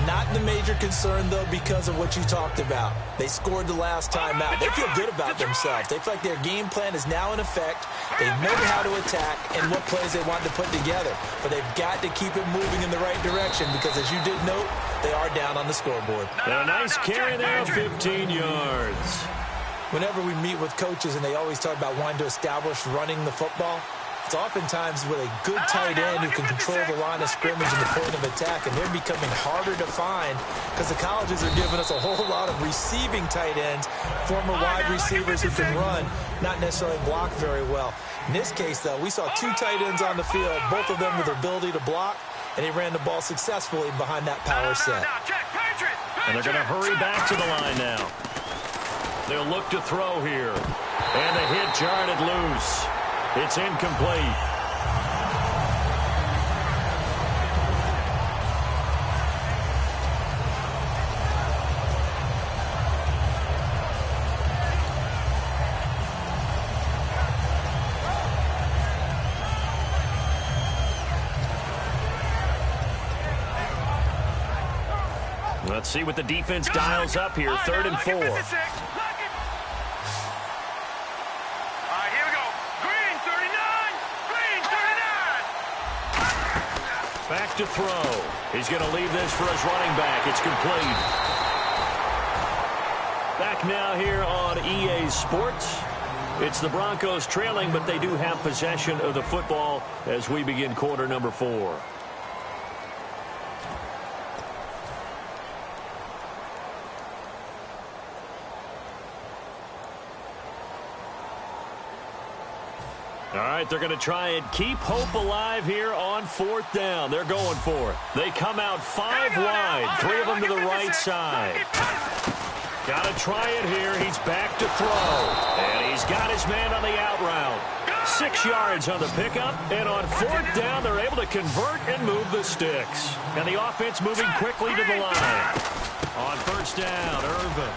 Not the major concern, though, because of what you talked about. They scored the last time out. They feel good about themselves. They feel like their game plan is now in effect. They know how to attack and what plays they want to put together. But they've got to keep it moving in the right direction because, as you did note, they are down on the scoreboard. And a nice carry there, 15 yards. Whenever we meet with coaches and they always talk about wanting to establish running the football, It's oftentimes with a good tight end who can control the line of scrimmage and the point of attack, and they're becoming harder to find because the colleges are giving us a whole lot of receiving tight ends, former wide receivers who can run, not necessarily block very well. In this case, though, we saw two tight ends on the field, both of them with the ability to block, and he ran the ball successfully behind that power set. And they're going to hurry back to the line now. They'll look to throw here. And the hit jarred it loose. It's incomplete. Let's see what the defense dials up here. 3rd and 4. Back to throw. He's going to leave this for his running back. It's complete. Back now here on EA Sports. It's the Broncos trailing, but they do have possession of the football as we begin quarter number 4. All right, they're going to try and keep hope alive here on 4th down. They're going for it. They come out 5 wide, 3 of them to the right side. Got to try it here. He's back to throw. And he's got his man on the out route. 6 yards on the pickup. And on 4th down, they're able to convert and move the sticks. And the offense moving quickly to the line. On 1st down, Irvin.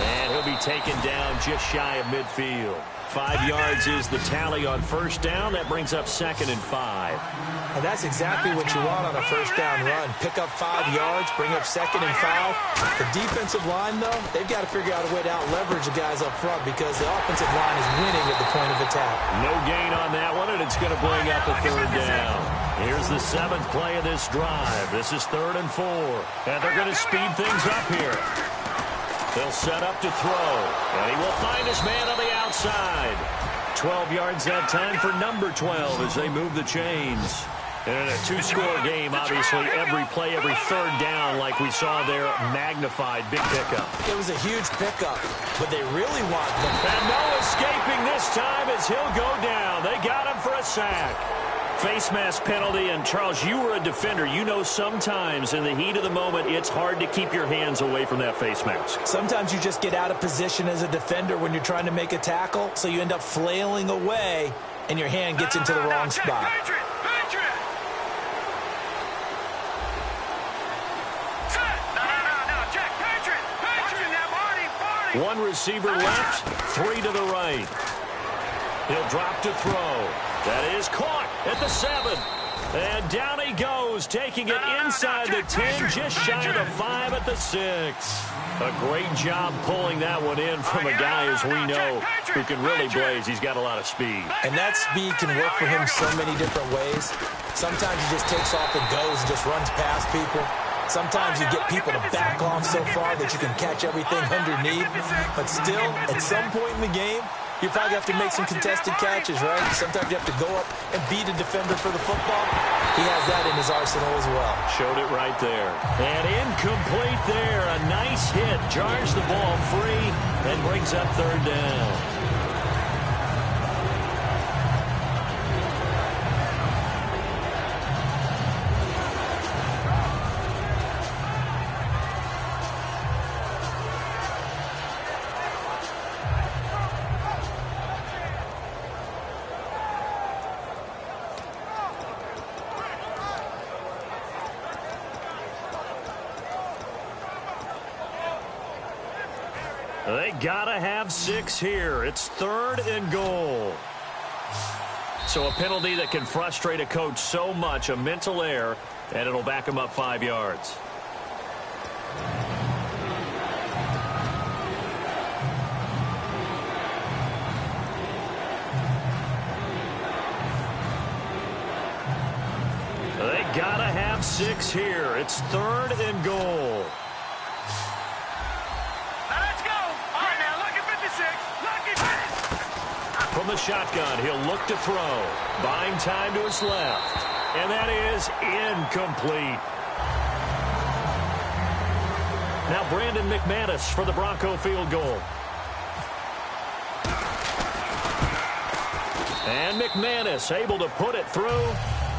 And he'll be taken down just shy of midfield. 5 yards is the tally on 1st down. That brings up 2nd and 5. And that's exactly what you want on a 1st down run. Pick up 5 yards, bring up 2nd and 5. The defensive line, though, they've got to figure out a way to out-leverage the guys up front because the offensive line is winning at the point of attack. No gain on that one, and it's going to bring up a 3rd down. Here's the 7th play of this drive. This is 3rd and 4. And they're going to speed things up here. They'll set up to throw, and he will find his man on the outside. 12 yards that time for number 12 as they move the chains. And in a 2-score game, obviously, every play, every 3rd down, like we saw there, magnified, big pickup. It was a huge pickup, but they really want them. And no escaping this time as he'll go down. They got him for a sack. Face mask penalty, and Charles, you were a defender. You know sometimes in the heat of the moment, it's hard to keep your hands away from that face mask. Sometimes you just get out of position as a defender when you're trying to make a tackle, so you end up flailing away, and your hand gets into the wrong spot. One receiver left, 3 to the right. He'll drop to throw. That is caught at the 7. And down he goes, taking it inside the 10, just shy of the 5 at the 6. A great job pulling that one in from a guy, as we know, who can really blaze. He's got a lot of speed. And that speed can work for him so many different ways. Sometimes he just takes off and goes and just runs past people. Sometimes you get people to back off so far that you can catch everything underneath. But still, at some point in the game, you probably have to make some contested catches, right? Sometimes you have to go up and beat a defender for the football. He has that in his arsenal as well. Showed it right there. And incomplete there. A nice hit. Jars the ball free and brings up 3rd down. They gotta have 6 here. It's 3rd and goal. So a penalty that can frustrate a coach so much, a mental error, and it'll back him up 5 yards. They gotta have 6 here. It's 3rd and goal. from the shotgun. He'll look to throw. Buying time to his left. And that is incomplete. Now Brandon McManus for the Bronco field goal. And McManus able to put it through.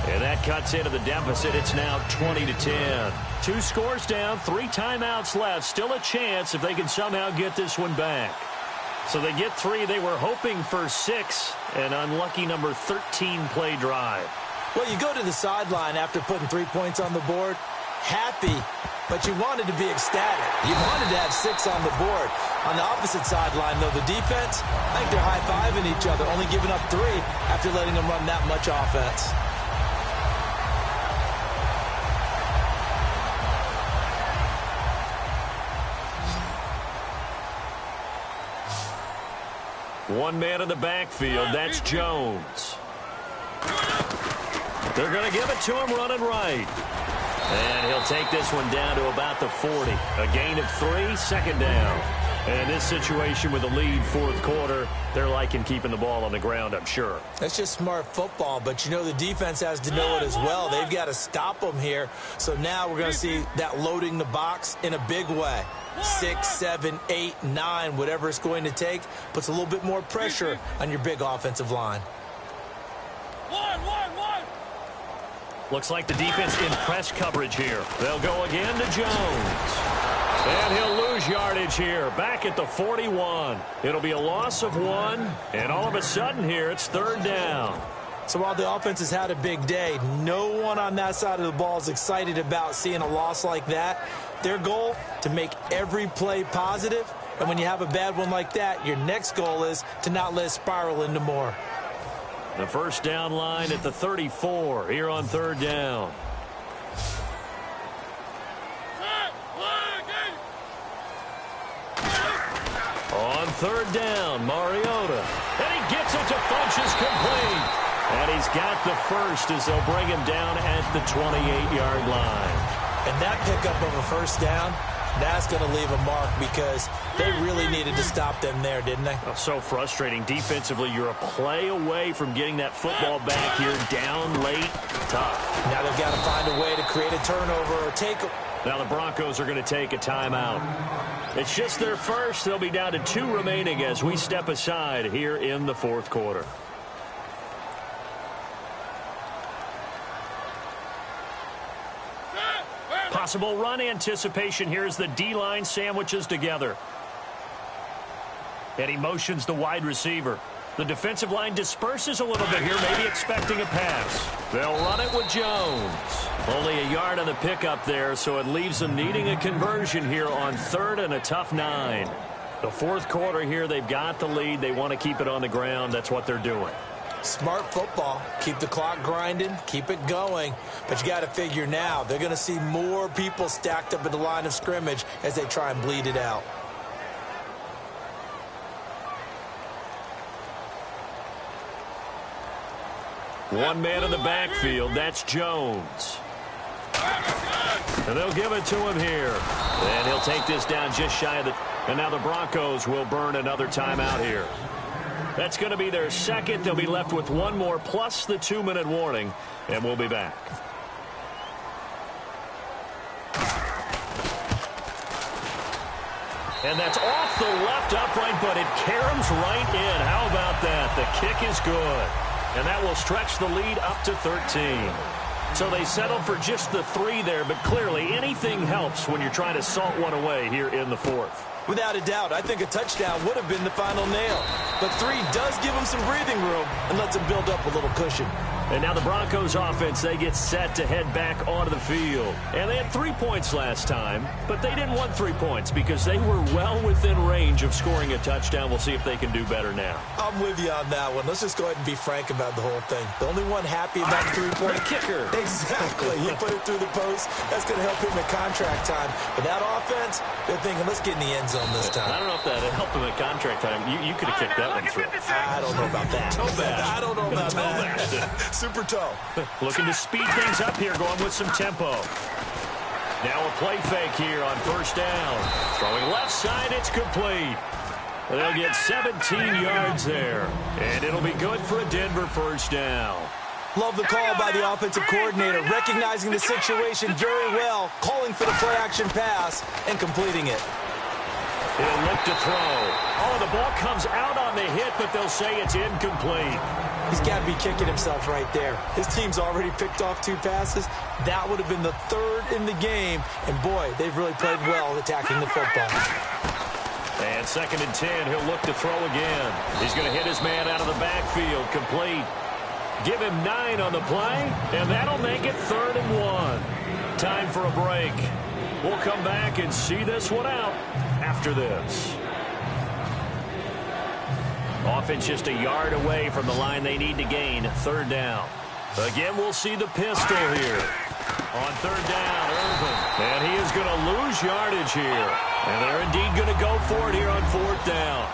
And that cuts into the deficit. It's now 20-10. 2 scores down, 3 timeouts left. Still a chance if they can somehow get this one back. So they get 3. They were hoping for 6. An unlucky number 13 play drive. Well, you go to the sideline after putting 3 points on the board, happy, but you wanted to be ecstatic. You wanted to have 6 on the board. On the opposite sideline, though, the defense, I think they're high-fiving each other, only giving up 3 after letting them run that much offense. One man in the backfield. That's Jones. They're going to give it to him running right. And he'll take this one down to about the 40. A gain of 3, second down. And in this situation with the lead fourth quarter, they're liking keeping the ball on the ground, I'm sure. That's just smart football, but you know the defense has to know it as well. They've got to stop them here. So now we're going to see that loading the box in a big way. 6, 7, 8, 9, whatever it's going to take, puts a little bit more pressure on your big offensive line. Looks like the defense in press coverage here. They'll go again to Jones. And he'll lose yardage here, back at the 41. It'll be a loss of 1, and all of a sudden here, it's third down. So while the offense has had a big day, no one on that side of the ball is excited about seeing a loss like that. Their goal, to make every play positive, and when you have a bad one like that, your next goal is to not let it spiral into more. The first down line at the 34 here on third down. On third down, Mariota. And he gets it to Funchess complete. And he's got the first as they'll bring him down at the 28-yard line. And that pickup of a first down, that's going to leave a mark because they really needed to stop them there, didn't they? Oh, so frustrating. Defensively, you're a play away from getting that football back here down late. Tough. Now they've got to find a way to create a turnover or take a... Now the Broncos are going to take a timeout. It's just their first. They'll be down to 2 remaining as we step aside here in the fourth quarter. Possible run anticipation here as the D-line sandwiches together. And he motions the wide receiver. The defensive line disperses a little bit here, maybe expecting a pass. They'll run it with Jones. Only a yard on the pickup there, so it leaves them needing a conversion here on third and a tough 9. The fourth quarter here, they've got the lead. They want to keep it on the ground. That's what they're doing. Smart football. Keep the clock grinding. Keep it going. But you got to figure now, they're going to see more people stacked up at the line of scrimmage as they try and bleed it out. One man in the backfield. That's Jones. And they'll give it to him here. And he'll take this down just shy of the... And now the Broncos will burn another timeout here. That's going to be their second. They'll be left with 1 more plus the 2-minute warning. And we'll be back. And that's off the left upright, but it caroms right in. How about that? The kick is good. And that will stretch the lead up to 13. So they settled for just the 3 there, but clearly anything helps when you're trying to salt one away here in the fourth. Without a doubt, I think a touchdown would have been the final nail. But 3 does give them some breathing room and lets them build up a little cushion. And now the Broncos offense, they get set to head back onto the field. And they had 3 points last time, but they didn't want 3 points because they were well within range of scoring a touchdown. We'll see if they can do better now. I'm with you on that one. Let's just go ahead and be frank about the whole thing. The only one happy about the 3-point kicker. Exactly. He put it through the post. That's going to help him at contract time. But that offense, they're thinking, let's get in the end zone this time. I don't know if that helped him at contract time. You could have kicked that one through. I don't know about that. I don't know about that. Super toe. Looking to speed things up here, going with some tempo. Now a play fake here on first down. Throwing left side, it's complete. They'll get 17 yards there, and it'll be good for a Denver first down. Love the call by the offensive coordinator, recognizing the situation very well, calling for the play-action pass, and completing it. He'll look to throw. Oh, the ball comes out on the hit, but they'll say it's incomplete. He's got to be kicking himself right there. His team's already picked off 2 passes. That would have been the 3rd in the game. And, boy, they've really played well attacking the football. And 2nd and 10, he'll look to throw again. He's going to hit his man out of the backfield, complete. Give him 9 on the play, and that'll make it 3rd and 1. Time for a break. We'll come back and see this one out after this. Offense just a yard away from the line they need to gain. 3rd down. Again, we'll see the pistol here. On 3rd down, Irvin. And he is going to lose yardage here. And they're indeed going to go for it here on 4th down.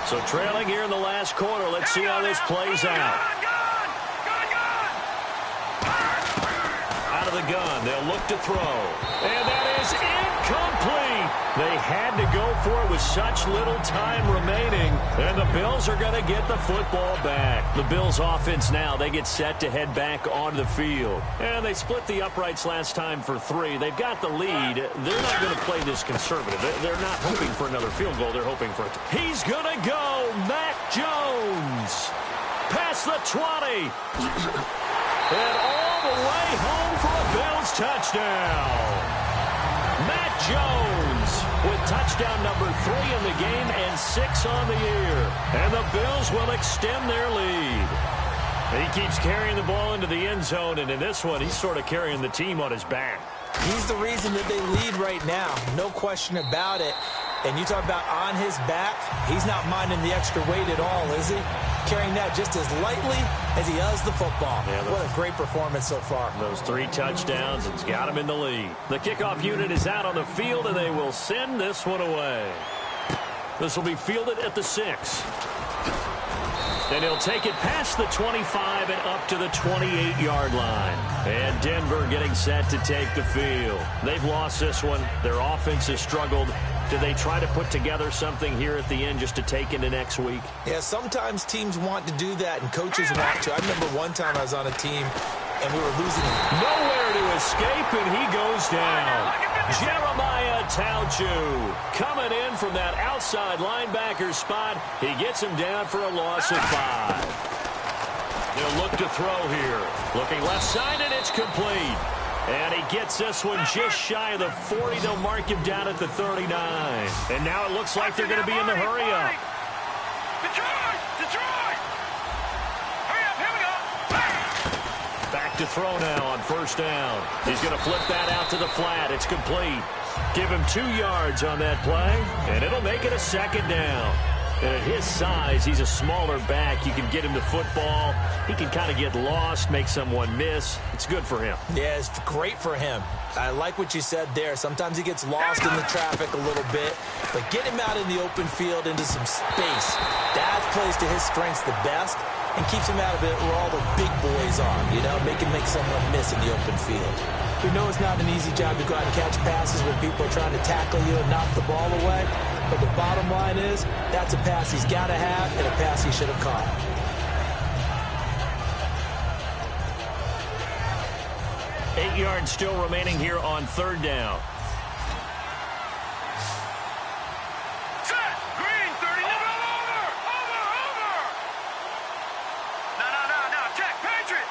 So trailing here in the last quarter. Let's see how this plays out. Out of the gun, they'll look to throw. And that is incomplete. They had to go for it with such little time remaining. And the Bills are going to get the football back. The Bills offense now, they get set to head back onto the field. And they split the uprights last time for 3. They've got the lead. They're not going to play this conservative. They're not hoping for another field goal. They're hoping for it. He's going to go. Mac Jones. Past the 20. And all the way home for a Bills touchdown. Matt Jones with touchdown number 3 in the game and 6 on the year. And the Bills will extend their lead. He keeps carrying the ball into the end zone, and in this one, he's sort of carrying the team on his back. He's the reason that they lead right now. No question about it. And you talk about on his back, he's not minding the extra weight at all, is he? Carrying that just as lightly as he does the football. Yeah, what a great performance so far. Those 3 touchdowns, it's got him in the lead. The kickoff unit is out on the field, and they will send this one away. This will be fielded at the 6. And he'll take it past the 25 and up to the 28-yard line. And Denver getting set to take the field. They've lost this one. Their offense has struggled. Do they try to put together something here at the end just to take into next week? Yeah, sometimes teams want to do that, and coaches want to. I remember one time I was on a team, and we were losing. Nowhere to escape, and he goes down. Jeremiah Tauchu coming in from that outside linebacker spot. He gets him down for a loss of 5. They'll look to throw here. Looking left side, and it's complete. And he gets this one just shy of the 40. They'll mark him down at the 39. And now it looks like they're going to be in the hurry-up. Detroit! Hurry up, here we go. Back to throw now on 1st down. He's going to flip that out to the flat. It's complete. Give him 2 yards on that play, and it'll make it a 2nd down. And at his size, he's a smaller back. You can get him the football. He can kind of get lost, make someone miss. It's good for him. Yeah, it's great for him. I like what you said there. Sometimes he gets lost in the traffic a little bit, but get him out in the open field into some space. That plays to his strengths the best and keeps him out of it where all the big boys are, you know, make someone miss in the open field. We know it's not an easy job to go out and catch passes when people are trying to tackle you and knock the ball away. But the bottom line is, that's a pass he's got to have and a pass he should have caught. Eight yards still remaining here on 3rd down. Set! Green, 30. Over! No. Check, Patriot!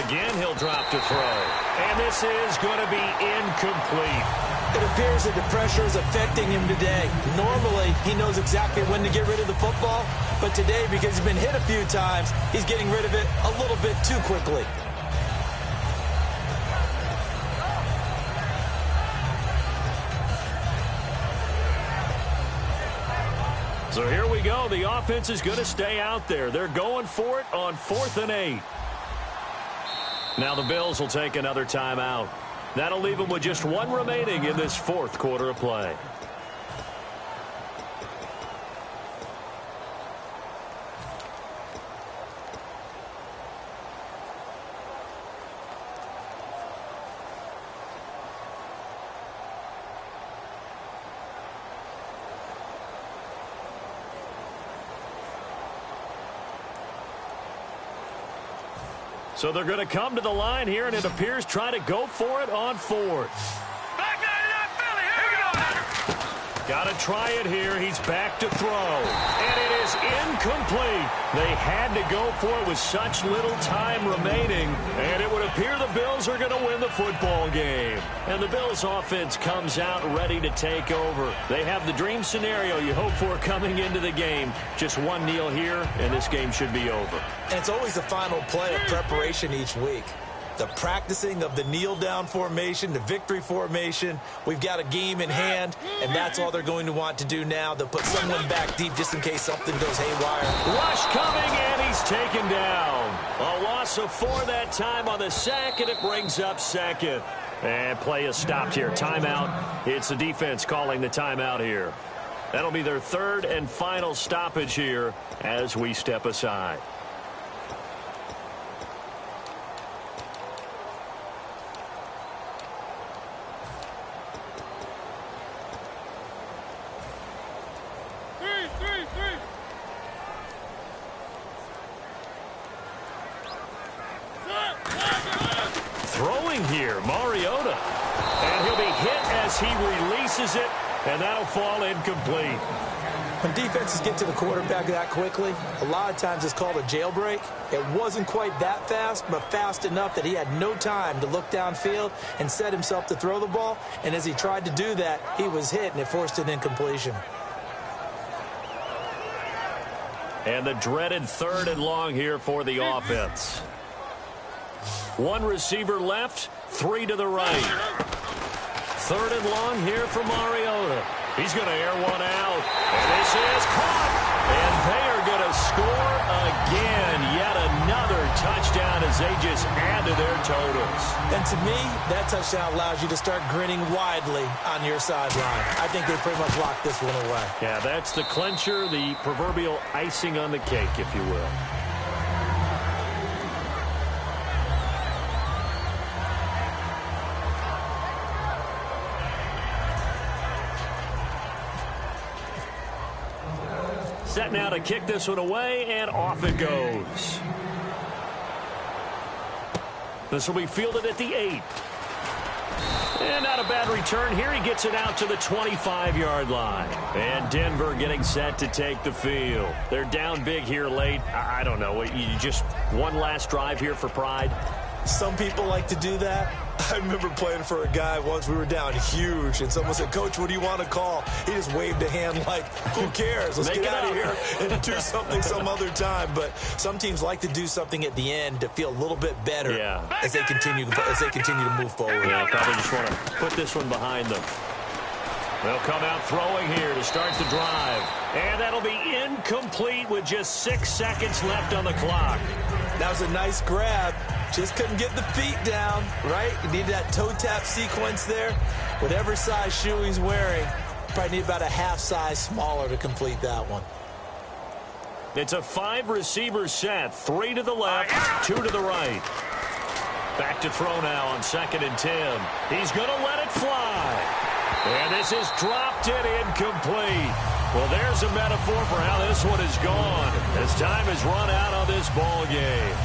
Again, he'll drop to throw. And this is going to be incomplete. It appears that the pressure is affecting him today. Normally, he knows exactly when to get rid of the football, but today, because he's been hit a few times, he's getting rid of it a little bit too quickly. So here we go. The offense is going to stay out there. They're going for it on 4th and 8. Now the Bills will take another timeout. That'll leave them with just 1 remaining in this 4th quarter of play. So they're going to come to the line here, and it appears try to go for it on fourth. Back 99 Philly, here we go. Got to try it here. He's back to throw. And it is incomplete. They had to go for it with such little time remaining. And it would appear the Bills are going to win the football game. And the Bills offense comes out ready to take over. They have the dream scenario you hope for coming into the game. Just one kneel here, and this game should be over. And it's always the final play of preparation each week. The practicing of the kneel-down formation, the victory formation. We've got a game in hand, and that's all they're going to want to do now. They'll put someone back deep just in case something goes haywire. Rush coming, and he's taken down. A loss of 4 that time on the sack, and it brings up second. And play is stopped here. Timeout. It's the defense calling the timeout here. That'll be their third and final stoppage here as we step aside. Throwing here, Mariota. And he'll be hit as he releases it, and that'll fall incomplete. When defenses get to the quarterback that quickly, a lot of times it's called a jailbreak. It wasn't quite that fast, but fast enough that he had no time to look downfield and set himself to throw the ball. And as he tried to do that, he was hit, and it forced an incompletion. And the dreaded third and long here for the offense. One receiver left, 3 to the right. Third and long here for Mariota. He's going to air one out. And this is caught. And they are going to score again. Yet another touchdown as they just add to their totals. And to me, that touchdown allows you to start grinning widely on your sideline. I think they pretty much locked this one away. Yeah, that's the clincher, the proverbial icing on the cake, if you will. Set now to kick this one away, and off it goes. This will be fielded at the 8. And not a bad return here. He gets it out to the 25-yard line. And Denver getting set to take the field. They're down big here late. I don't know. You just one last drive here for pride? Some people like to do that. I remember playing for a guy once. We were down huge, and someone said, "Coach, what do you want to call?" He just waved a hand like, who cares? Let's get out of here and do something some other time. But some teams like to do something at the end to feel a little bit better as they continue to move forward. Yeah, probably just want to put this one behind them. They'll come out throwing here to start the drive. And that'll be incomplete with just 6 seconds left on the clock. That was a nice grab. Just couldn't get the feet down, right? You need that toe tap sequence there. Whatever size shoe he's wearing, probably need about a half size smaller to complete that one. It's a 5-receiver set. 3 to the left, 2 to the right. Back to throw now on 2nd and 10. He's going to let it fly. And this is dropped and incomplete. Well, there's a metaphor for how this one is gone as time has run out on this ball game.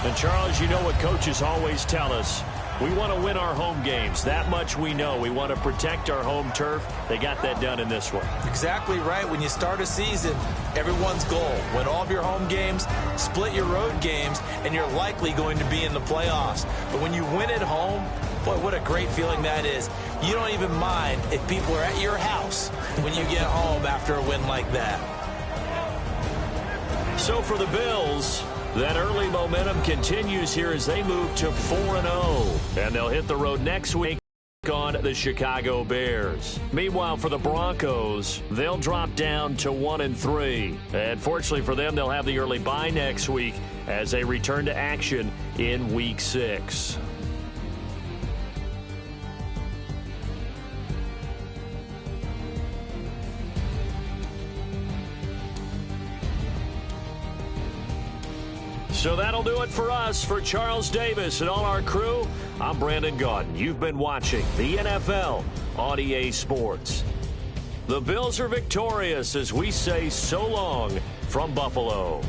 And, Charles, you know what coaches always tell us. We want to win our home games. That much we know. We want to protect our home turf. They got that done in this one. Exactly right. When you start a season, everyone's goal, win all of your home games, split your road games, and you're likely going to be in the playoffs. But when you win at home, boy, what a great feeling that is. You don't even mind if people are at your house when you get home after a win like that. So for the Bills, that early momentum continues here as they move to 4-0. And they'll hit the road next week on the Chicago Bears. Meanwhile, for the Broncos, they'll drop down to 1-3. And fortunately for them, they'll have the early bye next week as they return to action in Week 6. So that'll do it for us. For Charles Davis and all our crew, I'm Brandon Gaudin. You've been watching the NFL on EA Sports. The Bills are victorious as we say so long from Buffalo.